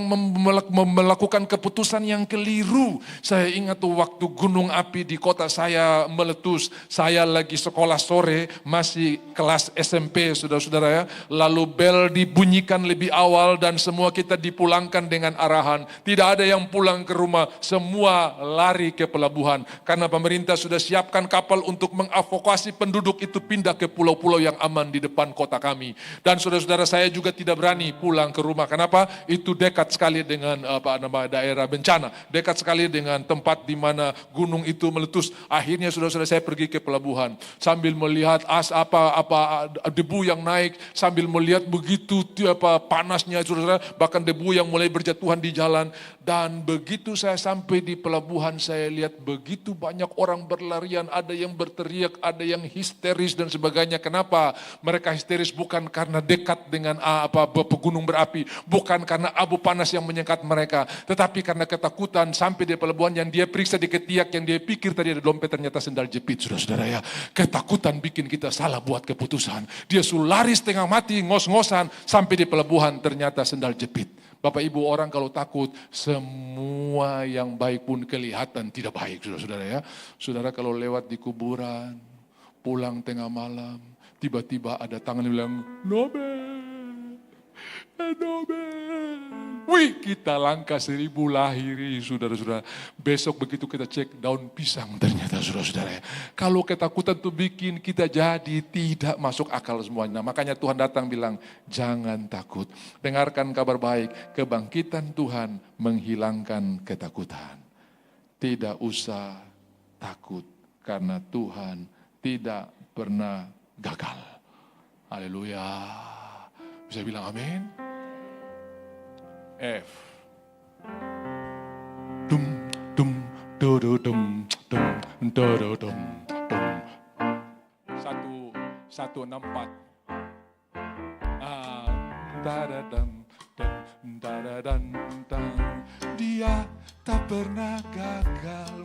melakukan keputusan yang keliru. Saya ingat tuh waktu gunung api di kota saya meletus. Saya lagi sekolah sore, masih kelas SMP saudara-saudara ya. Lalu bel dibunyikan lebih awal dan semua kita dipulangkan dengan arahan. Tidak ada yang pulang ke rumah, semua lari ke pelabuhan. Karena pemerintah sudah siapkan kapal untuk mengadvokasi penduduk itu pindah ke pulau-pulau yang aman di depan kota kami. Dan saudara-saudara saya juga tidak berani pulang ke rumah. Kenapa? Itu dekat sekali dengan daerah bencana. Dekat sekali dengan tempat di mana gunung itu meletus. Akhirnya saudara-saudara saya pergi ke pelabuhan. Sambil melihat debu yang naik. Sambil melihat begitu panasnya saudara-saudara. Bahkan debu yang mulai berjatuhan di jalan. Dan begitu saya sampai di pelabuhan, saya lihat begitu banyak orang berlarian. Ada yang berteriak, ada yang histeris dan sebagainya. Kenapa? Mereka histeris bukan karena dekat dengan gunung berapi. Bukan karena abu panas yang menyekat mereka. Tetapi karena ketakutan sampai di pelabuhan yang dia periksa di ketiak. Yang dia pikir tadi ada dompet ternyata sendal jepit. Saudara-saudara ya. Ketakutan bikin kita salah buat keputusan. Dia suruh lari setengah mati ngos-ngosan. Sampai di pelabuhan ternyata sendal jepit. Bapak ibu orang kalau takut semua yang baik pun kelihatan tidak baik saudara-saudara ya. Saudara kalau lewat di kuburan. Pulang tengah malam. Tiba-tiba ada tangan yang bilang Nobel. Wih, kita langkah 1000 lahiri saudara-saudara. Besok begitu kita cek daun pisang ternyata saudara-saudara. Kalau ketakutan itu bikin kita jadi tidak masuk akal semuanya. Nah, makanya Tuhan datang bilang jangan takut. Dengarkan kabar baik, kebangkitan Tuhan menghilangkan ketakutan. Tidak usah takut karena Tuhan tidak pernah gagal. Haleluya. Bisa bilang amin? F. Dum dum do do dum dum do do dum dum. 164. Dadadam dan Dia tak pernah gagal.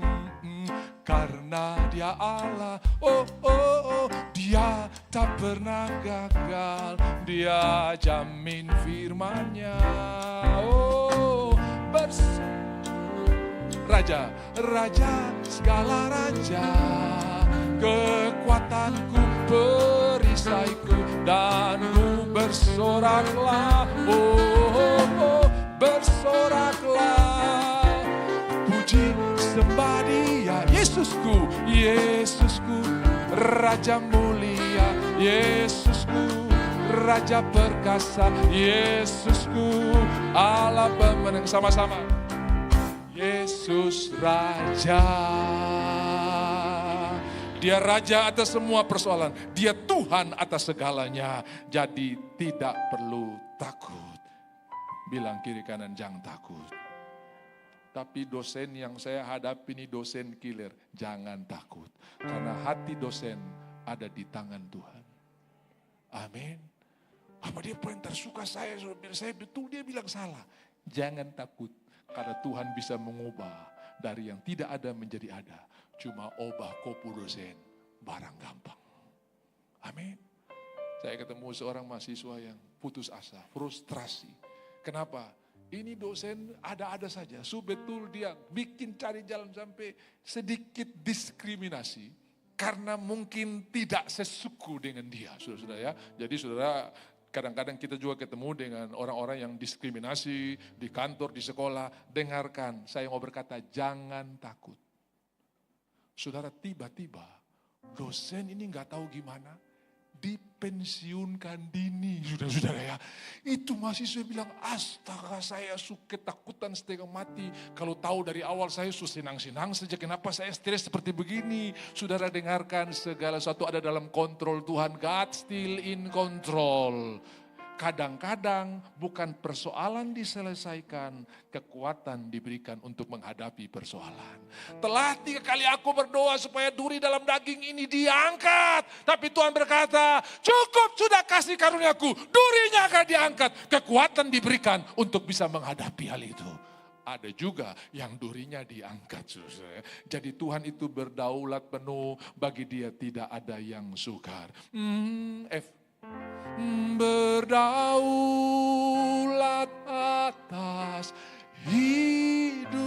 Karena Dia Allah. Oh oh oh. Dia tak pernah gagal. Dia jamin firman-Nya. Oh, Raja, Raja, segala Raja. Kekuatanku, perisaiku, dan ku bersoraklah. Oh, oh, oh, bersoraklah. Puji sembah Dia, Yesusku, Yesusku, Raja mulia, Yesusku, Raja perkasa, Yesusku, Allah pemenang. Sama-sama. Yesus Raja. Dia Raja atas semua persoalan. Dia Tuhan atas segalanya. Jadi tidak perlu takut. Bilang kiri kanan jangan takut. Tapi dosen yang saya hadapi ini dosen killer. Jangan takut. Karena hati dosen ada di tangan Tuhan. Amin. Apa dia pointer suka saya betul dia bilang salah. Jangan takut karena Tuhan bisa mengubah Dari yang tidak ada menjadi ada. Cuma obah kopu dosen, barang gampang. Amin. Saya ketemu seorang mahasiswa yang putus asa, frustrasi. Kenapa? Ini dosen ada-ada saja. Betul dia bikin cari jalan sampai sedikit diskriminasi. Karena mungkin tidak sesuku dengan dia, saudara-saudara ya. Jadi saudara, kadang-kadang kita juga ketemu dengan orang-orang yang diskriminasi di kantor, di sekolah. Dengarkan, saya mau berkata jangan takut. Saudara, tiba-tiba dosen ini nggak tahu gimana dipensiunkan dini, saudara-saudara ya. Itu mahasiswa bilang, astaga saya ketakutan setengah mati. Kalau tahu dari awal saya senang-senang saja, kenapa saya stres seperti begini. Saudara dengarkan, segala sesuatu ada dalam kontrol Tuhan. God still in control. Kadang-kadang bukan persoalan diselesaikan, kekuatan diberikan untuk menghadapi persoalan. Telah 3 kali aku berdoa supaya duri dalam daging ini diangkat. Tapi Tuhan berkata, cukup sudah kasih karuniaku, durinya akan diangkat. Kekuatan diberikan untuk bisa menghadapi hal itu. Ada juga yang durinya diangkat. Saudara. Jadi Tuhan itu berdaulat penuh, bagi dia tidak ada yang sukar. Berdaulat atas hidupku,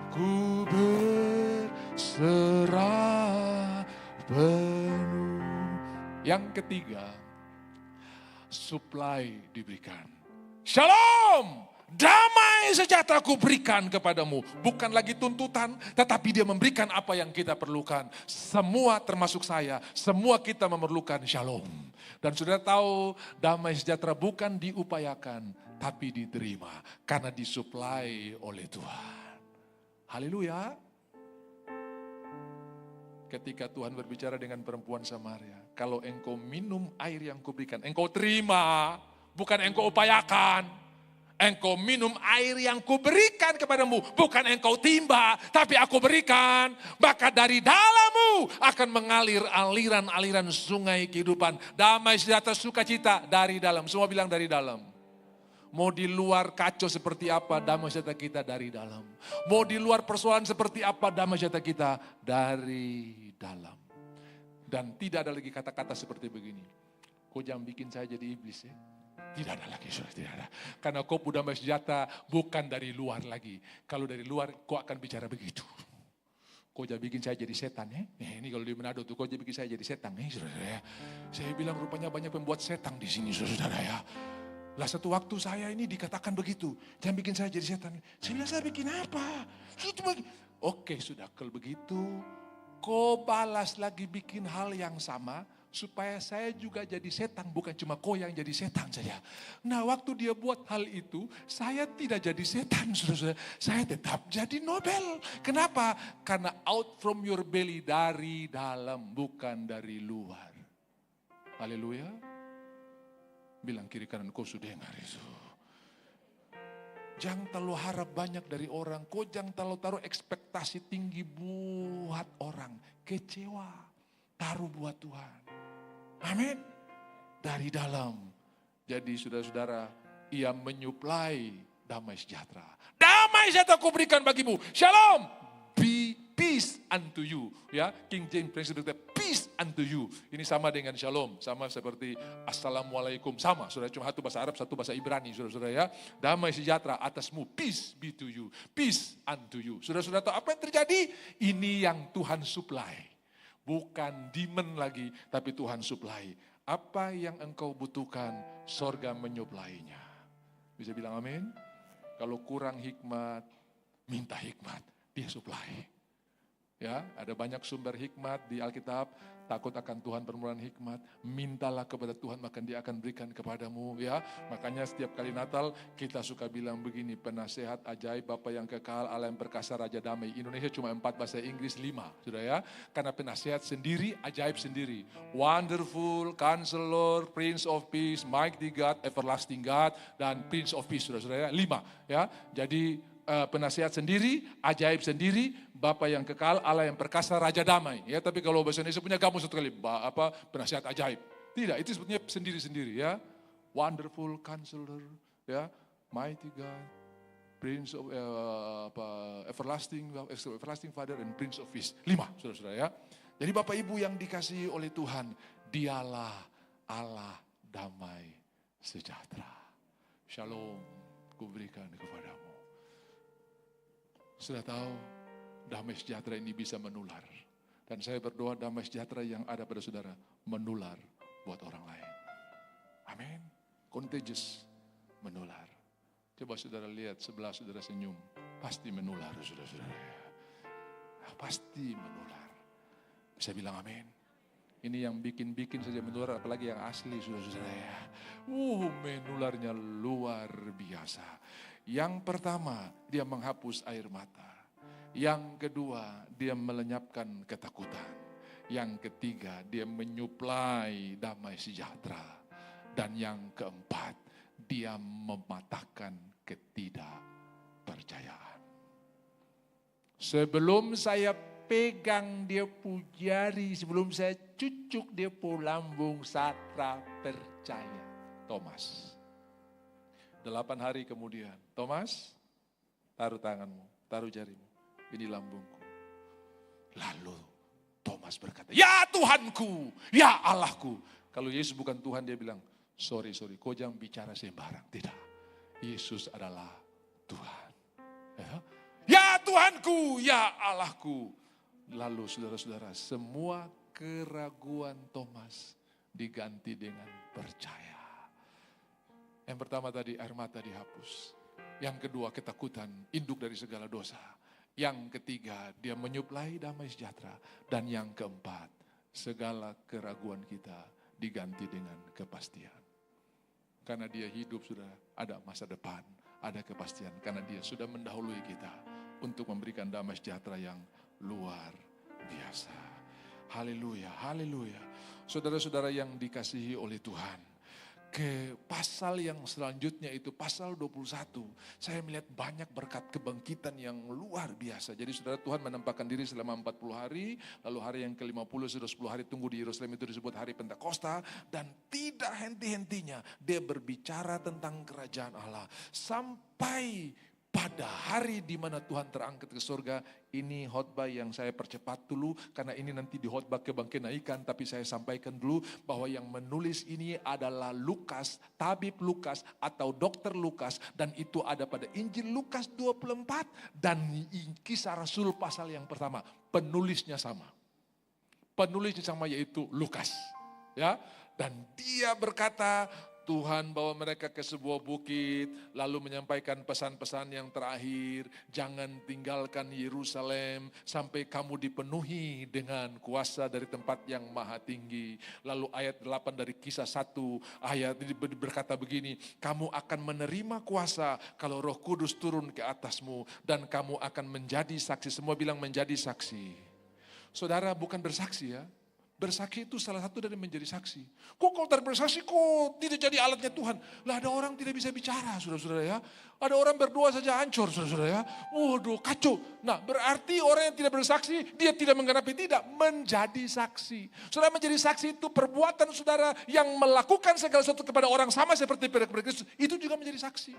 ku berserah penuh. Yang ketiga, supply diberikan. Shalom! Damai sejahtera ku berikan kepadamu. Bukan lagi tuntutan, tetapi dia memberikan apa yang kita perlukan. Semua termasuk saya, semua kita memerlukan shalom. Dan saudara tahu, damai sejahtera bukan diupayakan, tapi diterima. Karena disuplai oleh Tuhan. Haleluya. Ketika Tuhan berbicara dengan perempuan Samaria, kalau engkau minum air yang kuberikan, engkau terima, bukan engkau upayakan. Engkau minum air yang kuberikan kepadamu. Bukan engkau timba, tapi aku berikan. Maka dari dalammu akan mengalir aliran-aliran sungai kehidupan. Damai sejahtera sukacita dari dalam. Semua bilang dari dalam. Mau di luar kacau seperti apa, damai sejahtera kita dari dalam. Mau di luar persoalan seperti apa, damai sejahtera kita dari dalam. Dan tidak ada lagi kata-kata seperti begini. Kau jangan bikin saya jadi iblis ya. Tidak ada lagi, saudara, tidak ada. Karena kau damai sejahtera bukan dari luar lagi. Kalau dari luar kau akan bicara begitu. Kau jangan bikin saya jadi setan ya. Ini kalau di Manado tuh kau jangan bikin saya jadi setan ya, saudara ya. Saya bilang rupanya banyak pembuat setan di sini, saudara ya. Lah satu waktu saya ini dikatakan begitu. Jangan bikin saya jadi setan. Saya bilang saya bikin apa? Oke sudah kalau begitu. Kau balas lagi bikin hal yang sama. Supaya saya juga jadi setan, bukan cuma kau yang jadi setan saja. Nah waktu dia buat hal itu, saya tidak jadi setan, saudara. Saya tetap jadi Nobel. Kenapa? Karena out from your belly, dari dalam, bukan dari luar. Haleluya. Bilang kiri kanan, kau sudah dengar itu. Jangan terlalu harap banyak dari orang. Kau jangan terlalu taruh ekspektasi tinggi buat orang. Kecewa. Taruh buat Tuhan. Amin. Dari dalam. Jadi saudara-saudara, ia menyuplai damai sejahtera. Damai sejahtera aku berikan bagimu. Shalom. Be peace unto you. Ya, King James Version peace unto you. Ini sama dengan shalom. Sama seperti assalamualaikum. Sama. Saudara, cuma satu bahasa Arab, satu bahasa Ibrani. Saudara-saudara ya. Damai sejahtera atasmu. Peace be to you. Peace unto you. Saudara-saudara tahu apa yang terjadi? Ini yang Tuhan supply. Bukan demand lagi, tapi Tuhan supply. Apa yang engkau butuhkan, sorga menyuplainya. Bisa bilang amin? Kalau kurang hikmat, minta hikmat, dia supply. Ya, ada banyak sumber hikmat di Alkitab. Takut akan Tuhan permohonan hikmat. Mintalah kepada Tuhan, maka dia akan berikan kepadamu. Ya, makanya setiap kali Natal kita suka bilang begini. Penasehat ajaib, Bapa yang kekal, Allah yang perkasa, Raja damai. Indonesia cuma 4 bahasa Inggris 5. Sudah ya. Karena penasehat sendiri, ajaib sendiri. Wonderful, Counselor, Prince of Peace, Mighty God, Everlasting God, dan Prince of Peace. Sudah ya. 5. Ya. Jadi penasihat sendiri, ajaib sendiri, Bapa yang kekal, Allah yang perkasa, Raja damai. Ya, tapi kalau bahasa Indonesia punya kamu satu kali, penasihat ajaib. Tidak, itu sebetulnya sendiri-sendiri ya. Wonderful Counselor, ya, Mighty God, Prince of everlasting Father and Prince of Peace. 5, saudara-saudara ya. Jadi Bapak Ibu yang dikasihi oleh Tuhan, dialah Allah damai sejahtera. Shalom, kuberikan kepadamu. Sudah tahu, damai sejahtera ini bisa menular. Dan saya berdoa damai sejahtera yang ada pada saudara menular buat orang lain. Amin. Contagious, menular. Coba saudara lihat sebelah saudara senyum. Pasti menular saudara-saudara. Pasti menular. Bisa bilang amin. Ini yang bikin-bikin saja menular, apalagi yang asli saudara-saudara ya. Menularnya luar biasa. Yang pertama, dia menghapus air mata. Yang kedua, dia melenyapkan ketakutan. Yang ketiga, dia menyuplai damai sejahtera. Dan yang keempat, dia mematahkan ketidakpercayaan. Sebelum saya pegang dia pu jari, sebelum saya cucuk dia pu lambung, saya percaya. Thomas. 8 hari kemudian, Thomas, taruh tanganmu, taruh jarimu, ini lambungku. Lalu Thomas berkata, ya Tuhanku, ya Allahku. Kalau Yesus bukan Tuhan, dia bilang, sorry, kau jangan bicara sembarang. Tidak, Yesus adalah Tuhan. Ya Tuhanku, ya Allahku. Lalu saudara-saudara, semua keraguan Thomas diganti dengan percaya. Yang pertama tadi, air mata dihapus. Yang kedua, ketakutan, induk dari segala dosa. Yang ketiga, dia menyuplai damai sejahtera. Dan yang keempat, segala keraguan kita diganti dengan kepastian. Karena dia hidup sudah ada masa depan, ada kepastian. Karena dia sudah mendahului kita untuk memberikan damai sejahtera yang luar biasa. Haleluya, haleluya. Saudara-saudara yang dikasihi oleh Tuhan. Ke pasal yang selanjutnya itu pasal 21. Saya melihat banyak berkat kebangkitan yang luar biasa. Jadi saudara, Tuhan menampakkan diri selama 40 hari. Lalu hari yang ke-50 sudah 10 hari tunggu di Yerusalem, itu disebut hari Pentakosta. Dan tidak henti-hentinya dia berbicara tentang kerajaan Allah. Sampai pada hari di mana Tuhan terangkat ke surga. Ini khotbah yang saya percepat dulu, karena ini nanti di khotbah kebangkitan. Tapi saya sampaikan dulu bahwa yang menulis ini adalah Lukas, tabib Lukas atau dokter Lukas. Dan itu ada pada Injil Lukas 24 dan Kisah Rasul pasal yang pertama. Penulisnya sama. Penulisnya sama, yaitu Lukas. Ya, dan dia berkata, Tuhan bawa mereka ke sebuah bukit, lalu menyampaikan pesan-pesan yang terakhir. Jangan tinggalkan Yerusalem sampai kamu dipenuhi dengan kuasa dari tempat yang maha tinggi. Lalu ayat 8 dari Kisah 1, ayat ini berkata begini, kamu akan menerima kuasa kalau Roh Kudus turun ke atasmu. Dan kamu akan menjadi saksi, semua bilang menjadi saksi. Saudara, bukan bersaksi ya. Bersaksi itu salah satu dari menjadi saksi. Kok kalau tak bersaksi kok tidak jadi alatnya Tuhan? Lah ada orang tidak bisa bicara, saudara-saudara ya. Ada orang berdoa saja hancur, saudara-saudara ya. Waduh, kacau. Nah, berarti orang yang tidak bersaksi, dia tidak menggenapi, tidak menjadi saksi. Saudara, menjadi saksi itu perbuatan saudara yang melakukan segala sesuatu kepada orang sama seperti pada Kristus. Itu juga menjadi saksi.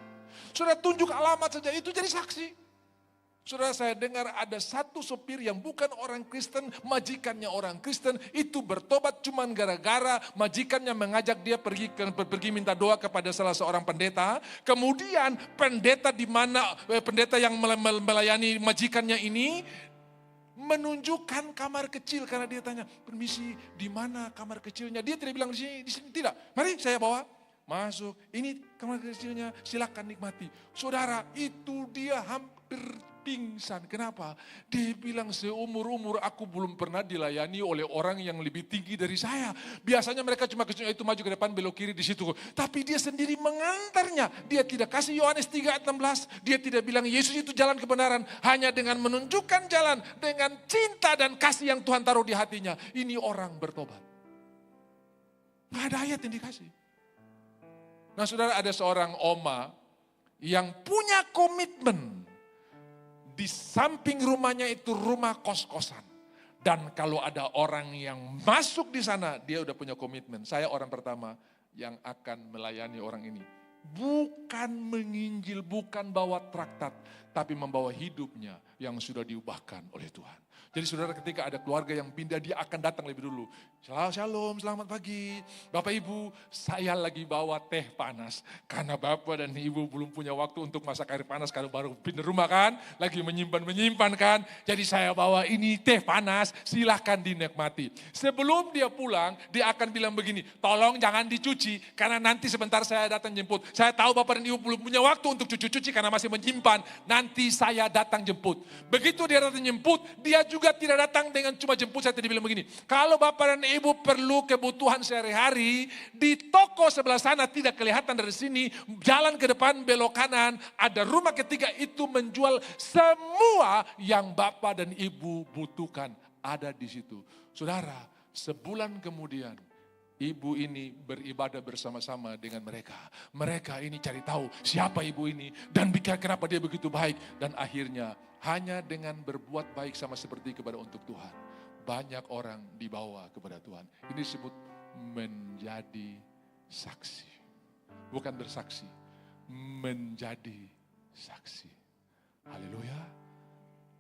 Saudara tunjuk alamat saja, itu jadi saksi. Saudara, saya dengar ada satu sopir yang bukan orang Kristen, majikannya orang Kristen, itu bertobat cuman gara-gara majikannya mengajak dia pergi minta doa kepada salah seorang pendeta. Kemudian pendeta yang melayani majikannya ini menunjukkan kamar kecil, karena dia tanya, permisi, di mana kamar kecilnya? Dia tidak bilang di sini tidak. Mari saya bawa. Masuk, ini kamar kecilnya, silakan nikmati. Saudara, itu dia hampir pingsan. Kenapa? Dia bilang seumur-umur aku belum pernah dilayani oleh orang yang lebih tinggi dari saya. Biasanya mereka cuma itu maju ke depan, belok kiri di situ. Tapi dia sendiri mengantarnya. Dia tidak kasih Yohanes 3:16. Dia tidak bilang Yesus itu jalan kebenaran. Hanya dengan menunjukkan jalan, dengan cinta dan kasih yang Tuhan taruh di hatinya. Ini orang bertobat. Nggak ada ayat yang dikasih. Nah saudara, ada seorang oma yang punya komitmen. Di samping rumahnya itu rumah kos-kosan. Dan kalau ada orang yang masuk di sana, dia udah punya komitmen. Saya orang pertama yang akan melayani orang ini. Bukan menginjil, bukan bawa traktat, tapi membawa hidupnya yang sudah diubahkan oleh Tuhan. Jadi saudara, ketika ada keluarga yang pindah, dia akan datang lebih dulu. Shalom, selamat pagi. Bapak Ibu, saya lagi bawa teh panas. Karena Bapak dan Ibu belum punya waktu untuk masak air panas, karena baru pindah rumah kan. Lagi menyimpan kan. Jadi saya bawa ini teh panas, silahkan dinikmati. Sebelum dia pulang, dia akan bilang begini, tolong jangan dicuci, karena nanti sebentar saya datang jemput. Saya tahu Bapak dan Ibu belum punya waktu untuk cuci-cuci karena masih menyimpan. Nanti saya datang jemput. Begitu dia datang jemput, dia juga tidak datang dengan cuma jemput. Saya tadi bilang begini, kalau Bapak dan Ibu perlu kebutuhan sehari-hari, di toko sebelah sana tidak kelihatan dari sini, jalan ke depan belok kanan, ada rumah ketiga itu menjual semua yang Bapak dan Ibu butuhkan. Ada di situ. Saudara, sebulan kemudian, ibu ini beribadah bersama-sama dengan mereka. Mereka ini cari tahu siapa ibu ini dan pikir kenapa dia begitu baik. Dan akhirnya hanya dengan berbuat baik sama seperti kepada untuk Tuhan, banyak orang dibawa kepada Tuhan. Ini disebut menjadi saksi. Bukan bersaksi, menjadi saksi. Haleluya.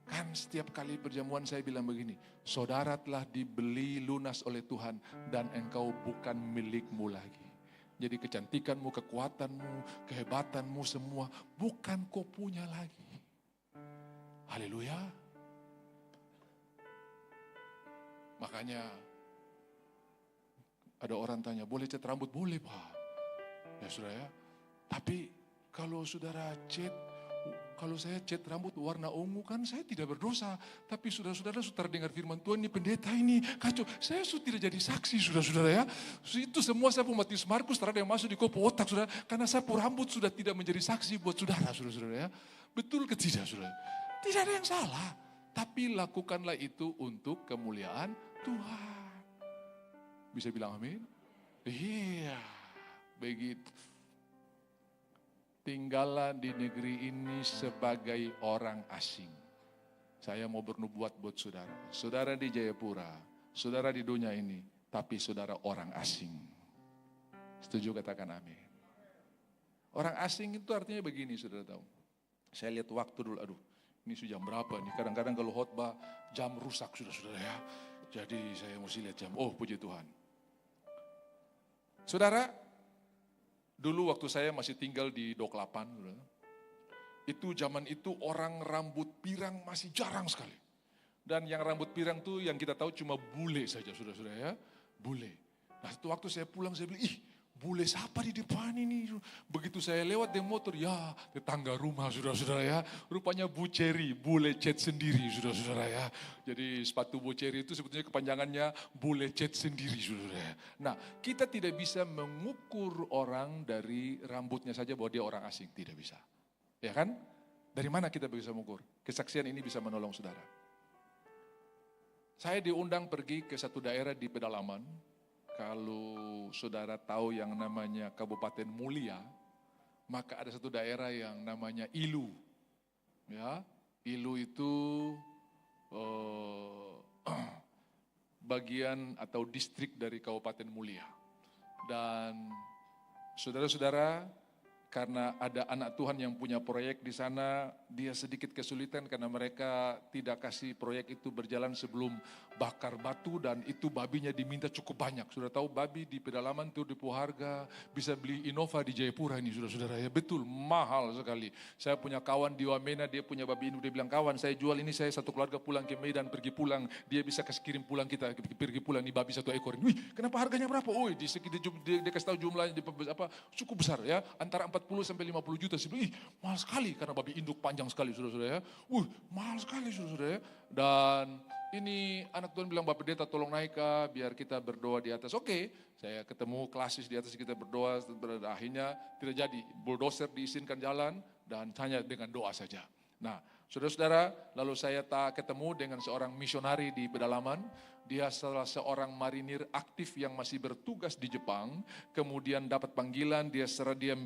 Kan setiap kali perjamuan saya bilang begini, saudara telah dibeli lunas oleh Tuhan dan engkau bukan milikmu lagi. Jadi kecantikanmu, kekuatanmu, kehebatanmu semua bukan kau punya lagi. Haleluya. Makanya ada orang tanya, boleh cat rambut? Boleh Pak. Ya saudara ya. Tapi kalau saudara kalau saya cat rambut warna ungu kan saya tidak berdosa. Tapi saudara-saudara sudah dengar firman Tuhan, ini pendeta ini kacau. Saya sudah tidak jadi saksi saudara-saudara ya. Itu semua sapu Matius Markus terhadap yang masuk di kopo otak saudara. Karena sapu rambut sudah tidak menjadi saksi buat saudara-saudara ya. Betul ke tidak saudara? Tidak ada yang salah. Tapi lakukanlah itu untuk kemuliaan Tuhan. Bisa bilang amin? Iya, begitu. Tinggallah di negeri ini sebagai orang asing. Saya mau bernubuat buat saudara. Saudara di Jayapura, saudara di dunia ini, tapi saudara orang asing. Setuju katakan amin. Orang asing itu artinya begini, saudara tahu. Saya lihat waktu dulu, aduh ini sudah jam berapa nih. Kadang-kadang kalau khotbah jam rusak saudara ya. Jadi saya mesti lihat jam, oh puji Tuhan. Saudara, dulu waktu saya masih tinggal di Dok 8, itu zaman itu orang rambut pirang masih jarang sekali. Dan yang rambut pirang tuh yang kita tahu cuma bule saja, saudara-saudara ya. Bule. Nah itu waktu saya pulang saya bilang, ih bule siapa di depan ini? Begitu saya lewat di motor, ya tetangga rumah saudara-saudara ya. Rupanya Bu Ceri, bule cat sendiri saudara-saudara ya. Jadi sepatu Bu Ceri itu sebetulnya kepanjangannya bule cat sendiri saudara ya. Nah kita tidak bisa mengukur orang dari rambutnya saja bahwa dia orang asing, tidak bisa. Ya kan? Dari mana kita bisa mengukur? Kesaksian ini bisa menolong saudara. Saya diundang pergi ke satu daerah di pedalaman. Kalau saudara tahu yang namanya Kabupaten Mulia, maka ada satu daerah yang namanya Ilu. Ya, Ilu itu bagian atau distrik dari Kabupaten Mulia. Dan saudara-saudara, karena ada anak Tuhan yang punya proyek di sana, dia sedikit kesulitan karena mereka tidak kasih proyek itu berjalan sebelum bakar batu dan itu babinya diminta cukup banyak. Sudah tahu babi di pedalaman itu di Puharga, bisa beli Innova di Jayapura ini saudara-saudara ya, betul mahal sekali. Saya punya kawan di Wamena, dia punya babi ini, dia bilang kawan saya jual ini, saya satu keluarga pulang ke Medan pergi pulang, dia bisa kasih kirim pulang kita, pergi pulang nih babi satu ekor. Wih kenapa harganya berapa? Oh dia kasih tahu jumlahnya cukup besar ya, antara 40 sampai 50 juta. Saya bilang, ih mahal sekali karena babi induk panjang sekali saudara-saudara ya. Mahal sekali saudara-saudara ya. Dan ini anak Tuhan bilang, Bapak Pendeta tolong naik biar kita berdoa di atas. Oke, saya ketemu klasis di atas, kita berdoa. Akhirnya tidak jadi, bulldozer diizinkan jalan dan hanya dengan doa saja. Nah saudara-saudara, lalu saya ketemu dengan seorang misionari di pedalaman. Dia salah seorang marinir aktif yang masih bertugas di Jepang. Kemudian dapat panggilan, dia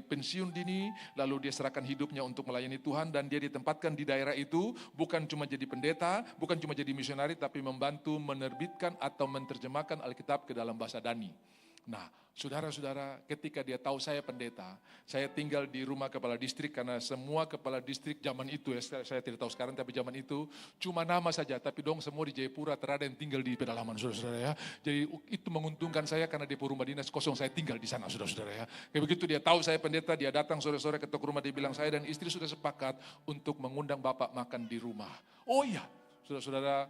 pensiun dini. Lalu dia serahkan hidupnya untuk melayani Tuhan. Dan dia ditempatkan di daerah itu. Bukan cuma jadi pendeta, bukan cuma jadi misionari. Tapi membantu menerbitkan atau menerjemahkan Alkitab ke dalam bahasa Dani. Nah, saudara-saudara, ketika dia tahu saya pendeta, saya tinggal di rumah kepala distrik karena semua kepala distrik zaman itu ya, saya tidak tahu sekarang tapi zaman itu cuma nama saja, tapi dong semua di Jayapura terada yang tinggal di pedalaman saudara-saudara ya. Jadi itu menguntungkan saya karena di rumah dinas kosong, saya tinggal di sana saudara-saudara ya. Kayak begitu dia tahu saya pendeta, dia datang sore-sore ketok rumah, dia bilang saya dan istri sudah sepakat untuk mengundang Bapak makan di rumah. Oh iya, saudara-saudara,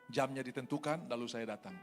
jamnya ditentukan lalu saya datang.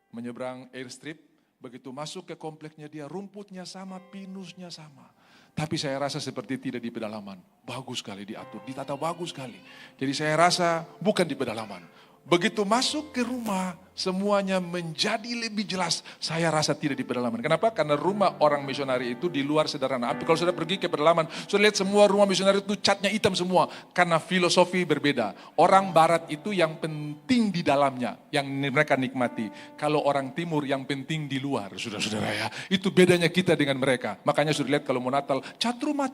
Menyeberang airstrip. Begitu masuk ke kompleknya dia, rumputnya sama, pinusnya sama. Tapi saya rasa seperti tidak di pedalaman. Bagus sekali diatur, ditata bagus sekali. Jadi saya rasa bukan di pedalaman. Begitu masuk ke rumah, semuanya menjadi lebih jelas. Saya rasa tidak di pedalaman. Kenapa? Karena rumah orang misionari itu di luar sederhana. Tapi kalau sudah pergi ke pedalaman, sudah lihat semua rumah misionari itu catnya hitam semua. Karena filosofi berbeda. Orang barat itu yang penting di dalamnya, yang mereka nikmati. Kalau orang timur yang penting di luar, saudara-saudara ya. Itu bedanya kita dengan mereka. Makanya sudah lihat kalau mau Natal, cat rumah,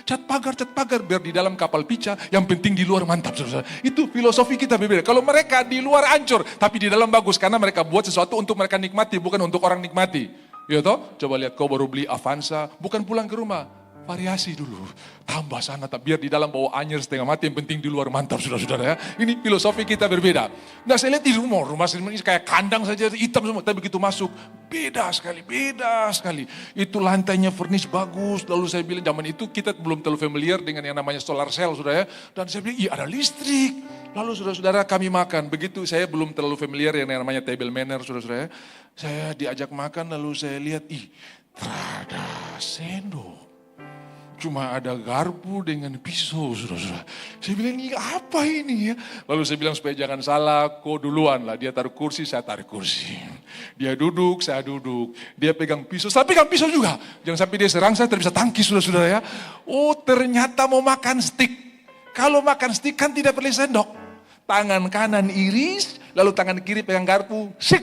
cat pagar, biar di dalam kapal pica, yang penting di luar mantap, saudara. Itu filosofi kita berbeda. Kalau mereka di luar hancur, tapi di dalam bagus karena mereka buat sesuatu untuk mereka nikmati, bukan untuk orang nikmati. Ya toh? Coba lihat kau baru beli Avanza, bukan pulang ke rumah. Variasi dulu, tambah sana, biar di dalam bawa anyer setengah mati, yang penting di luar mantap saudara-saudara ya. Ini filosofi kita berbeda. Nah saya lihat di rumah ini kayak kandang saja hitam semua, tapi begitu masuk, beda sekali. Itu lantainya furnish bagus, lalu saya bilang zaman itu kita belum terlalu familiar dengan yang namanya solar cell saudara ya. Dan saya bilang, iya ada listrik. Lalu saudara-saudara kami makan, begitu saya belum terlalu familiar yang namanya table manner saudara-saudara ya. Saya diajak makan lalu saya lihat, ada sendok. Cuma ada garpu dengan pisau, saudara-saudara. Saya bilang, ini apa ini ya? Lalu saya bilang, supaya jangan salah, kau duluan lah. Dia taruh kursi, saya taruh kursi. Dia duduk, saya duduk. Dia pegang pisau, saya pegang pisau juga. Jangan sampai dia serang, saya tidak bisa tangkis, saudara-saudara ya. Oh, ternyata mau makan stik. Kalau makan stik kan tidak perlu sendok. Tangan kanan iris, lalu tangan kiri pegang garpu, sik.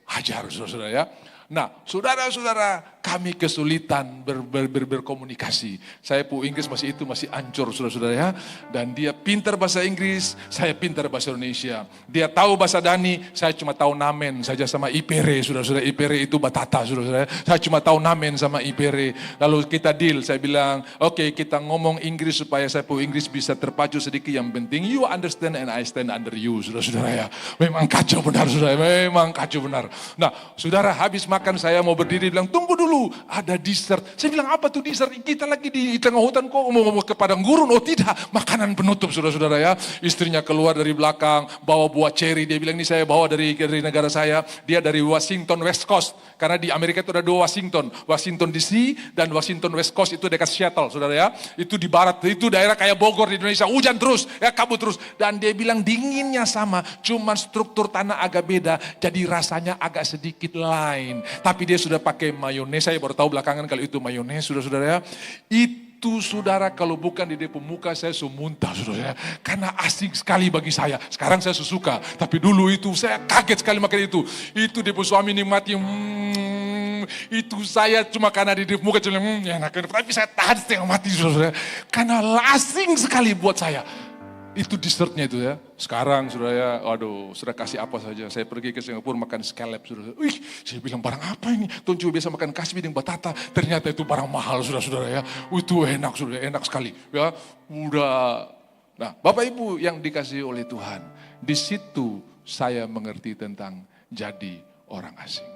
Hajar, saudara-saudara ya. Nah, saudara-saudara, kami kesulitan berkomunikasi. Saya Inggris masih ancur, saudara-saudara ya. Dan dia pintar bahasa Inggris, saya pintar bahasa Indonesia. Dia tahu bahasa Dani, saya cuma tahu namen saja sama ipere, saudara-saudara. Ipere itu batata, saudara-saudara. Saya cuma tahu namen sama ipere. Lalu kita deal, saya bilang, oke, kita ngomong Inggris supaya saya Inggris bisa terpacu sedikit. Yang penting, you understand and I stand under you, saudara-saudara ya. Memang kacau benar, saudara. Memang kacau benar. Nah, saudara habis makan saya mau berdiri bilang tunggu dulu ada dessert. Saya bilang apa tuh dessert? Kita lagi di tengah hutan kok mau ke padang gurun. Oh tidak, makanan penutup saudara-saudara ya. Istrinya keluar dari belakang bawa buah cherry. Dia bilang ini saya bawa dari negara saya. Dia dari Washington West Coast. Karena di Amerika itu ada dua Washington. Washington DC dan Washington West Coast itu dekat Seattle saudara ya. Itu di barat, itu daerah kayak Bogor di Indonesia. Hujan terus, ya kabut terus. Dan dia bilang dinginnya sama, cuman struktur tanah agak beda. Jadi rasanya agak sedikit lain. Tapi dia sudah pakai mayones, saya baru tahu belakangan kalau itu mayones, saudara-saudara ya. Itu saudara kalau bukan di depan muka saya muntah saudara ya. Karena asing sekali bagi saya. Sekarang saya suka, tapi dulu itu saya kaget sekali makan itu. Itu depan suami nikmati, itu saya cuma karena di depan muka cuma enak. Tapi saya tahan setengah mati saudara. Karena asing sekali buat saya. Itu dessertnya itu ya. Sekarang saudara ya, aduh, sudah kasih apa saja. Saya pergi ke Singapura makan scallop saudara. Saya bilang barang apa ini? Tuh juga biasa makan kasbi dengan batata. Ternyata itu barang mahal saudara-saudara ya. Itu enak saudara, enak sekali. Ya, udah. Nah, Bapak Ibu yang dikasihi oleh Tuhan, di situ saya mengerti tentang jadi orang asing.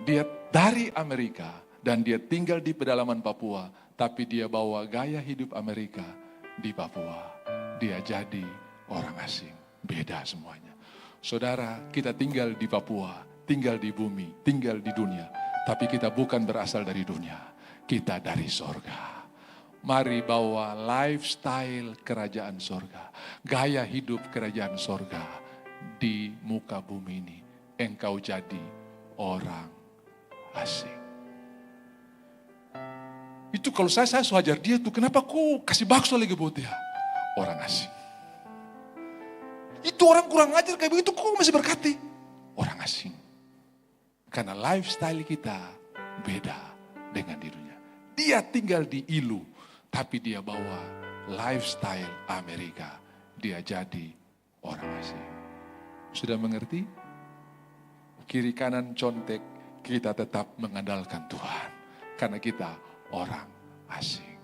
Dia dari Amerika dan dia tinggal di pedalaman Papua, tapi dia bawa gaya hidup Amerika di Papua. Dia jadi orang asing. Beda semuanya. Saudara, kita tinggal di Papua, tinggal di bumi, tinggal di dunia. Tapi kita bukan berasal dari dunia. Kita dari sorga. Mari bawa lifestyle kerajaan sorga. Gaya hidup kerajaan sorga di muka bumi ini. Engkau jadi orang asing. Itu kalau saya sewajar dia tuh, kenapa kau kasih bakso lagi buat dia? Orang asing. Itu orang kurang ajar kayak begitu, kok masih berkati? Orang asing. Karena lifestyle kita beda dengan dirinya. Dia tinggal di Ilu, tapi dia bawa lifestyle Amerika. Dia jadi orang asing. Sudah mengerti? kiri kanan contek, kita tetap mengandalkan Tuhan. Karena kita orang asing.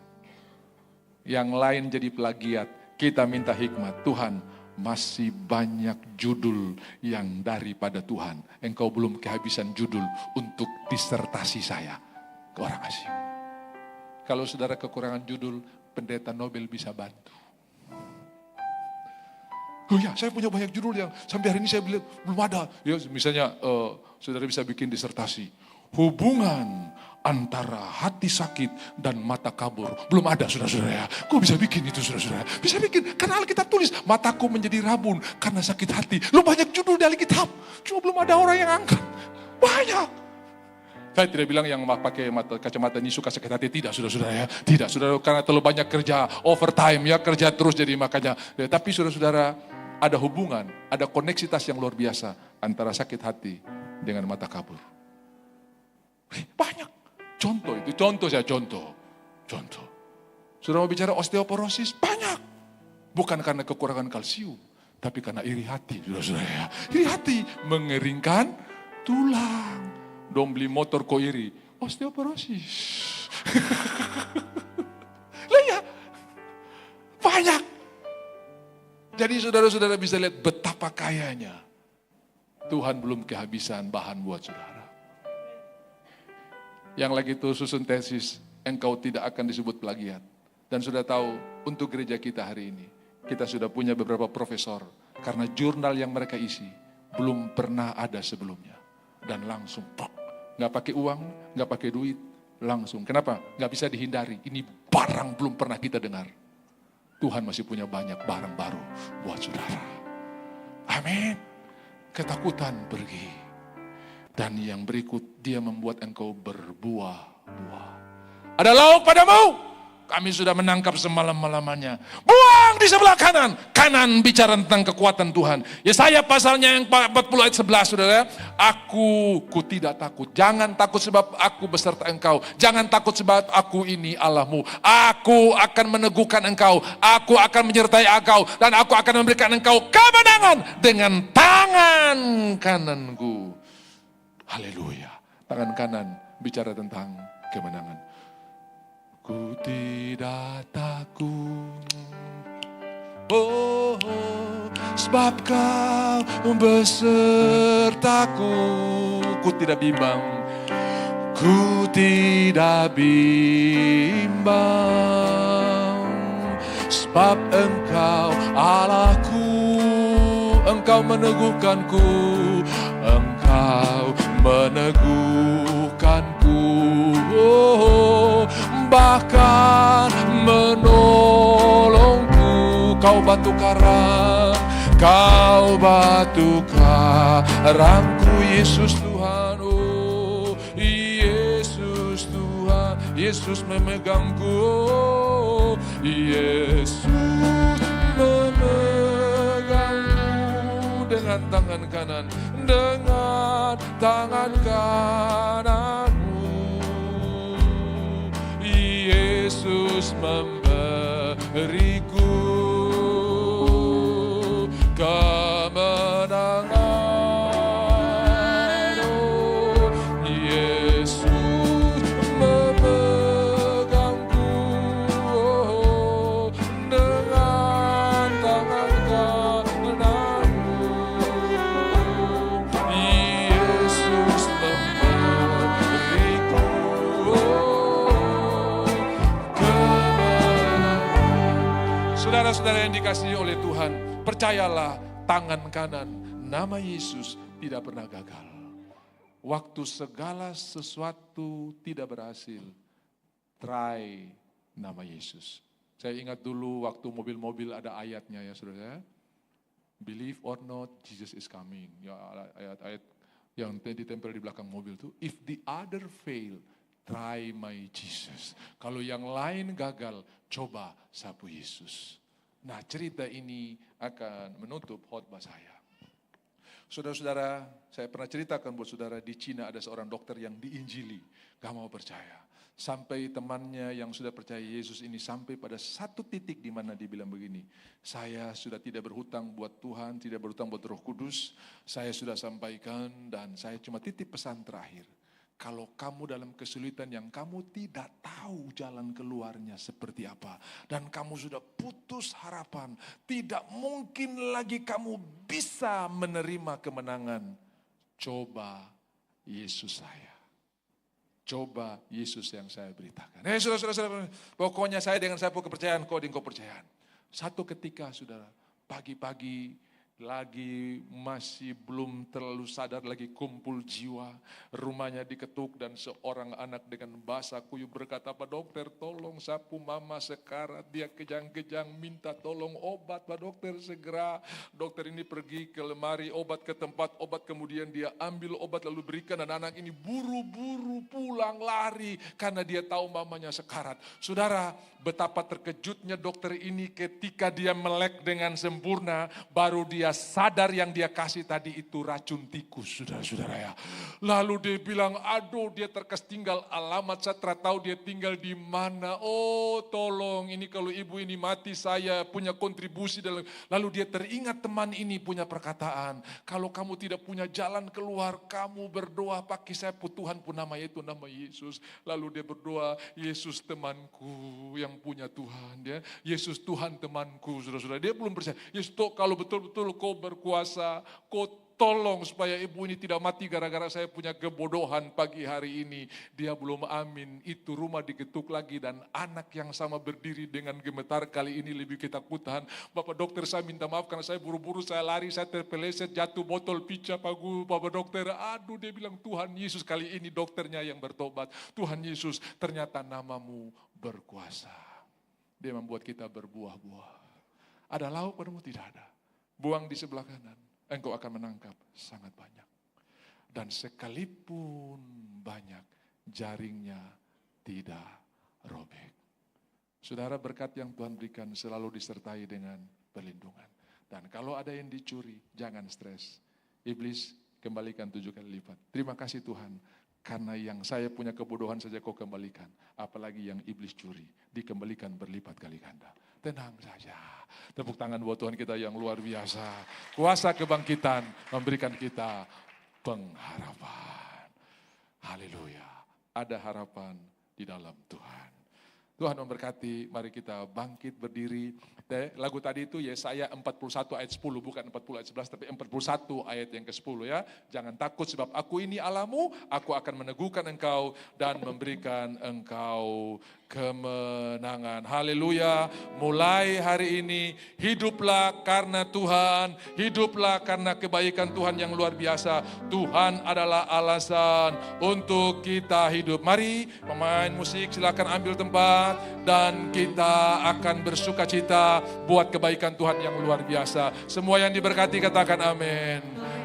Yang lain jadi plagiat, kita minta hikmat. Tuhan, masih banyak judul yang daripada Tuhan. Engkau belum kehabisan judul untuk disertasi saya ke orang asing. Kalau saudara kekurangan judul, pendeta Nobel bisa bantu. Oh ya, saya punya banyak judul yang sampai hari ini saya belum ada. Ya, misalnya saudara bisa bikin disertasi. Hubungan antara hati sakit dan mata kabur. Belum ada, saudara-saudara ya. Kok bisa bikin itu, saudara-saudara? Bisa bikin, karena Alkitab tulis, mataku menjadi rabun karena sakit hati. Lu banyak judul di Alkitab, cuma belum ada orang yang angkat. Banyak. Saya tidak bilang yang pakai kacamata ini suka sakit hati, tidak, saudara-saudara ya. Tidak, saudara, karena terlalu banyak kerja, overtime ya, kerja terus jadi makanya. Ya, tapi saudara-saudara, ada hubungan, ada koneksitas yang luar biasa antara sakit hati dengan mata kabur. Banyak. Contoh itu, contoh. Sudah mau bicara osteoporosis, banyak. Bukan karena kekurangan kalsium, tapi karena iri hati, saudara-saudara ya. Iri hati mengeringkan tulang. Dong beli motor kok iri, osteoporosis. Lihat, banyak. Jadi saudara-saudara bisa lihat betapa kayanya Tuhan belum kehabisan bahan buat saudara. Yang lagi itu susun tesis, engkau tidak akan disebut plagiat. Dan sudah tahu untuk gereja kita hari ini, kita sudah punya beberapa profesor. Karena jurnal yang mereka isi belum pernah ada sebelumnya. Dan langsung, nggak pakai uang, nggak pakai duit, langsung. Kenapa? Nggak bisa dihindari, ini barang belum pernah kita dengar. Tuhan masih punya banyak barang baru buat saudara. Amin. Ketakutan pergi. Dan yang berikut, dia membuat engkau berbuah-buah. Ada lauk padamu, kami sudah menangkap semalam-malamannya. Buang di sebelah kanan. Kanan bicara tentang kekuatan Tuhan. Yesaya pasalnya yang 40 ayat 11, saudara. Aku tidak takut. Jangan takut sebab aku beserta engkau. Jangan takut sebab aku ini Allahmu. Aku akan meneguhkan engkau. Aku akan menyertai engkau. Dan aku akan memberikan engkau kemenangan dengan tangan kananku. Haleluya. Tangan kanan bicara tentang kemenangan. Ku tidak takut, sebab kau besertaku. Ku tidak bimbang, ku tidak bimbang, sebab engkau Allahku, engkau meneguhkanku, engkau meneguhkanku, bahkan menolongku. Kau batu karang, kau batu karangku, Yesus Tuhan, oh Yesus Tuhan, Yesus memegangku, oh Yesus memegangku dengan tangan kanan, dengan tangan kananmu. Yesus memberiku kemenangan, oh Yesus memegangku, oh, dengan tangan kananmu. Yesus memberiku kemenangan. Saudara-saudara yang dikasihi oleh Tuhan, percayalah, tangan kanan nama Yesus tidak pernah gagal. Waktu segala sesuatu tidak berhasil, try nama Yesus. Saya ingat dulu waktu mobil-mobil ada ayatnya ya saudara. Believe or not, Jesus is coming. Ya, ayat-ayat yang ditempel di belakang mobil itu. If the other fail, try my Jesus. Kalau yang lain gagal, coba sapu Yesus. Nah cerita ini akan menutup khotbah saya. Saudara-saudara, saya pernah ceritakan buat saudara, di Cina ada seorang dokter yang diinjili, gak mau percaya. Sampai temannya yang sudah percaya Yesus ini sampai pada satu titik di mana dia bilang begini, saya sudah tidak berhutang buat Tuhan, tidak berhutang buat Roh Kudus, saya sudah sampaikan dan saya cuma titip pesan terakhir. Kalau kamu dalam kesulitan yang kamu tidak tahu jalan keluarnya seperti apa, dan kamu sudah putus harapan, tidak mungkin lagi kamu bisa menerima kemenangan, coba Yesus saya. Coba Yesus yang saya beritakan. Saudara, pokoknya saya dengan saya kepercayaan, kau dengan kepercayaan. Satu ketika, saudara, pagi-pagi lagi masih belum terlalu sadar, lagi kumpul jiwa, rumahnya diketuk dan seorang anak dengan bahasa kuyup berkata, Pak Dokter tolong sapu mama sekarat, dia kejang-kejang minta tolong obat Pak Dokter segera. Dokter ini pergi ke lemari obat, ke tempat obat, kemudian dia ambil obat lalu berikan, dan anak ini buru-buru pulang lari karena dia tahu mamanya sekarat. Saudara, betapa terkejutnya dokter ini ketika dia melek dengan sempurna, baru dia sadar yang dia kasih tadi itu racun tikus, saudara-saudara ya. Lalu dia bilang, aduh dia terketinggal alamat, saya tahu dia tinggal di mana. Oh tolong, ini kalau ibu ini mati saya punya kontribusi. Lalu dia teringat teman ini punya perkataan, kalau kamu tidak punya jalan keluar, kamu berdoa pakai saya Tuhan pun nama itu nama Yesus. Lalu dia berdoa, Yesus temanku yang punya Tuhan, ya. Yesus Tuhan temanku, saudara-saudara. Dia belum percaya, Yesus kalau betul-betul kau berkuasa, kau tolong supaya ibu ini tidak mati gara-gara saya punya kebodohan pagi hari ini. Dia belum amin, itu rumah digetuk lagi dan anak yang sama berdiri dengan gemetar, kali ini lebih ketakutan. Bapak dokter saya minta maaf karena saya buru-buru, saya lari, saya terpeleset, jatuh botol pica pagu. Bapak dokter, aduh dia bilang Tuhan Yesus, kali ini dokternya yang bertobat. Tuhan Yesus, ternyata namamu berkuasa. Dia membuat kita berbuah-buah. Ada lauk padamu? Tidak ada. Buang di sebelah kanan, engkau akan menangkap sangat banyak. Dan sekalipun banyak, jaringnya tidak robek. Saudara, berkat yang Tuhan berikan selalu disertai dengan perlindungan. Dan kalau ada yang dicuri, jangan stres. Iblis kembalikan 7 kali lipat. Terima kasih Tuhan, karena yang saya punya kebodohan saja kau kembalikan. Apalagi yang iblis curi, dikembalikan berlipat kali ganda. Tenang saja. Tepuk tangan buat Tuhan kita yang luar biasa. Kuasa kebangkitan memberikan kita pengharapan. Haleluya. Ada harapan di dalam Tuhan. Tuhan memberkati, mari kita bangkit berdiri. Lagu tadi itu Yesaya 41 ayat 10, bukan 40 ayat 11, tapi 41 ayat yang ke-10 ya. Jangan takut sebab aku ini Allahmu, aku akan meneguhkan engkau dan memberikan engkau kemenangan. Haleluya. Mulai hari ini hiduplah karena Tuhan, hiduplah karena kebaikan Tuhan yang luar biasa. Tuhan adalah alasan untuk kita hidup. Mari pemain musik silakan ambil tempat dan kita akan bersuka cita buat kebaikan Tuhan yang luar biasa. Semua yang diberkati katakan amin.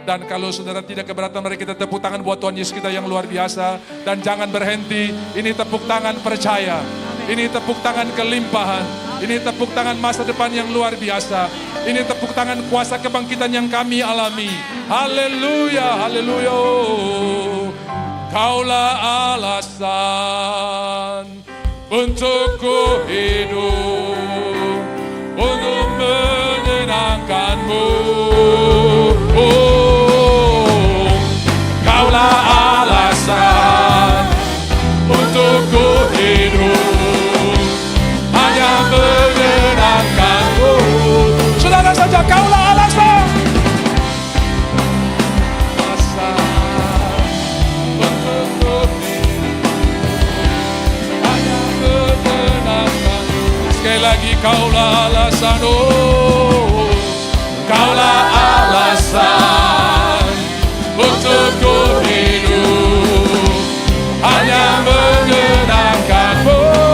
Dan kalau saudara tidak keberatan, mari kita tepuk tangan buat Tuhan Yesus kita yang luar biasa. Dan jangan berhenti, ini tepuk tangan percaya. Ini tepuk tangan kelimpahan. Ini tepuk tangan masa depan yang luar biasa. Ini tepuk tangan kuasa kebangkitan yang kami alami. Haleluya, haleluya. Kaulah alasan untuk ku hidup, untuk menyenangkanmu. Oh, kaulah alasan untuk ku hidup, hanya menyenangkanmu. Saudara saja, kaulah alasan. Untuk ku hidup, hanya menyenangkanmu. Sekali lagi, kaulah alasan. Oh, kaulah alasan untuk ku hidup, hanya menyenangkanmu.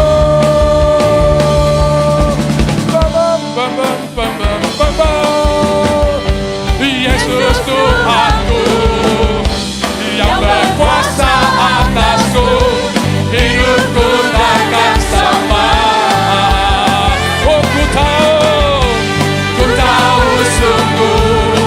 Yesus Tuhanku yang berkuasa atasku, hidupku takkan sama. Oh ku tahu sungguh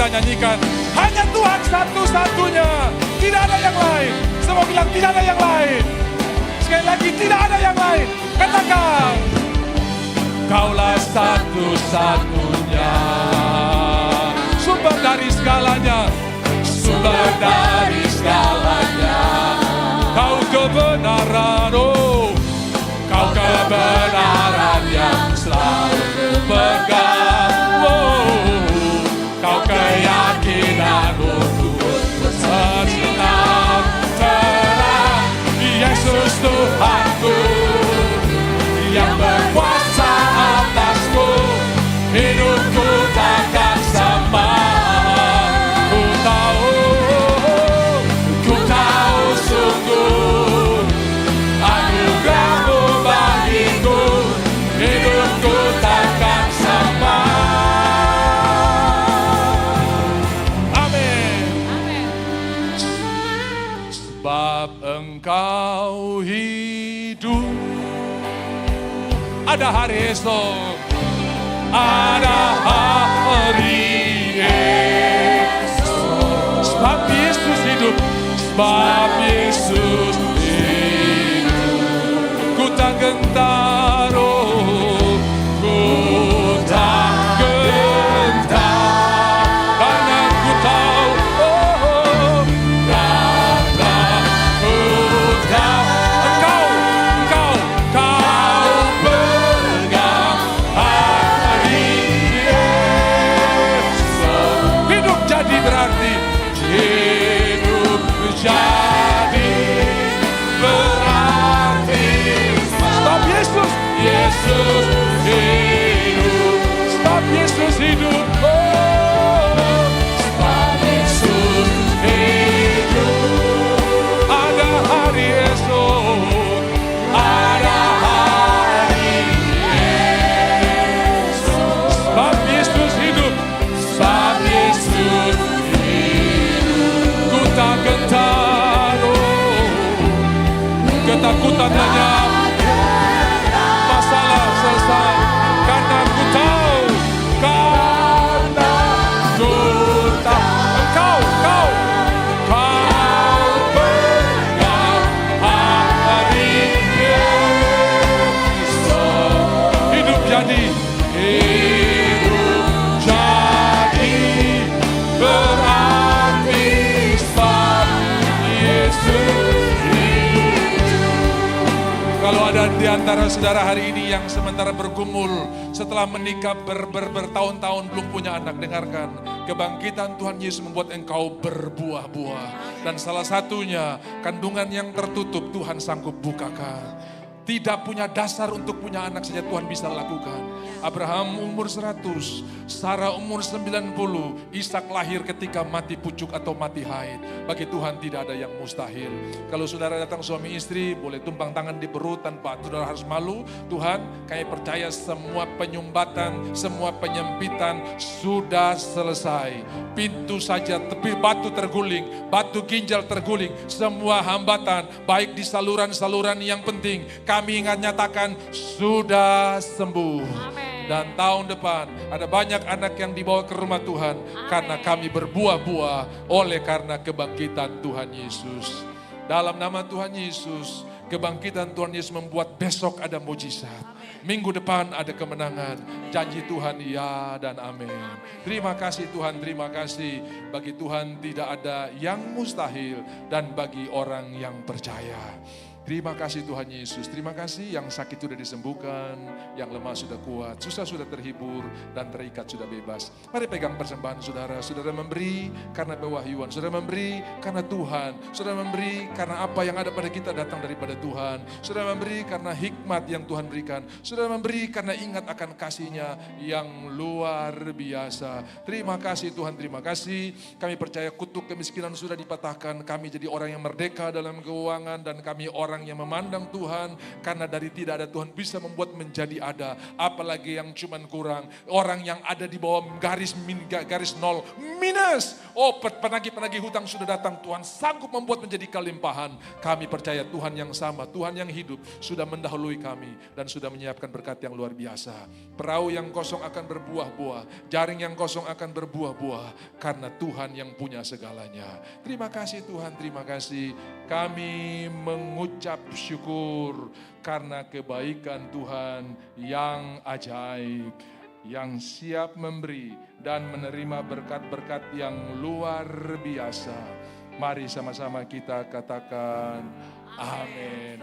kita nyanyikan, hanya Tuhan satu-satunya, tidak ada yang lain. Semua bilang tidak ada yang lain. Sekali lagi, tidak ada yang lain. Katakan, Kaulah satu-satunya, sumber dari segalanya, sumber dari segalanya. Kau kebenaran, oh, Kau kebenaran yang selalu pegang, oh, Kau keyakinan untuk bersenang terang. Yesus Tuhanku yang berkuasa atasku, hidupku takkan sama. Ku tahu sungguh anugerah-Mu bagiku, hidupku takkan sama. Amin. Sebab Engkau hidup, ada hari esok, ada hari esok. Sebab Yesus hidup, sebab Yesus hidup. Ku tak gentar, oh, ku tak gentar, karena ku tahu, oh, karena ku tahu Engkau pegang hari esok. Hidup jadi berarti, hidup jadi berarti. Sebab Yesus hidup, sebab Yesus hidup, oh, sebab Yesus hidup. Ada hari esok, ada hari esok. Sebab Yesus hidup, sebab Yesus hidup. Ku tak gentar, oh, ketakutan lenyap, masalah selesai, karena ku tahu, karena ku tahu Engkau pegang hari esok. Hidup jadi berarti, sebab Yesus hidup. Kalau ada di antara saudara hari ini yang sementara bergumul setelah menikah bertahun-tahun belum punya anak, dengarkan. Kebangkitan Tuhan Yesus membuat engkau berbuah-buah. Dan salah satunya kandungan yang tertutup Tuhan sanggup bukakan. Tidak punya dasar untuk punya anak saja Tuhan bisa lakukan. Abraham umur 100, Sarah umur 90, Ishak lahir ketika mati pucuk atau mati haid. Bagi Tuhan tidak ada yang mustahil. Kalau saudara datang suami istri, boleh tumpang tangan di perut tanpa saudara harus malu. Tuhan, kami percaya semua penyumbatan, semua penyempitan sudah selesai. Pintu saja, tepi batu terguling, batu ginjal terguling, semua hambatan, baik di saluran-saluran yang penting, kami ingat nyatakan sudah sembuh. Amin. Dan tahun depan ada banyak anak yang dibawa ke rumah Tuhan. Karena kami berbuah-buah oleh karena kebangkitan Tuhan Yesus. Dalam nama Tuhan Yesus, kebangkitan Tuhan Yesus membuat besok ada mujizat. Minggu depan ada kemenangan. Janji Tuhan ya dan amin. Terima kasih Tuhan, terima kasih. Bagi Tuhan tidak ada yang mustahil dan bagi orang yang percaya. Terima kasih Tuhan Yesus, terima kasih yang sakit sudah disembuhkan, yang lemah sudah kuat, susah sudah terhibur, dan terikat sudah bebas. Mari pegang persembahan saudara, saudara memberi karena pewahyuan, saudara memberi karena Tuhan, saudara memberi karena apa yang ada pada kita datang daripada Tuhan, saudara memberi karena hikmat yang Tuhan berikan, saudara memberi karena ingat akan kasih-Nya yang luar biasa. Terima kasih Tuhan, terima kasih. Kami percaya kutuk kemiskinan sudah dipatahkan, kami jadi orang yang merdeka dalam keuangan, dan kami orang orang yang memandang Tuhan, karena dari tidak ada Tuhan bisa membuat menjadi ada. Apalagi yang cuman kurang, orang yang ada di bawah garis nol, minus. Oh, penagih-penagih hutang sudah datang, Tuhan sanggup membuat menjadi kelimpahan. Kami percaya Tuhan yang sama, Tuhan yang hidup sudah mendahului kami dan sudah menyiapkan berkat yang luar biasa. Perahu yang kosong akan berbuah-buah, jaring yang kosong akan berbuah-buah, karena Tuhan yang punya segalanya. Terima kasih Tuhan, terima kasih. Kami mengucap syukur karena kebaikan Tuhan yang ajaib, yang siap memberi dan menerima berkat-berkat yang luar biasa. Mari sama-sama kita katakan amin.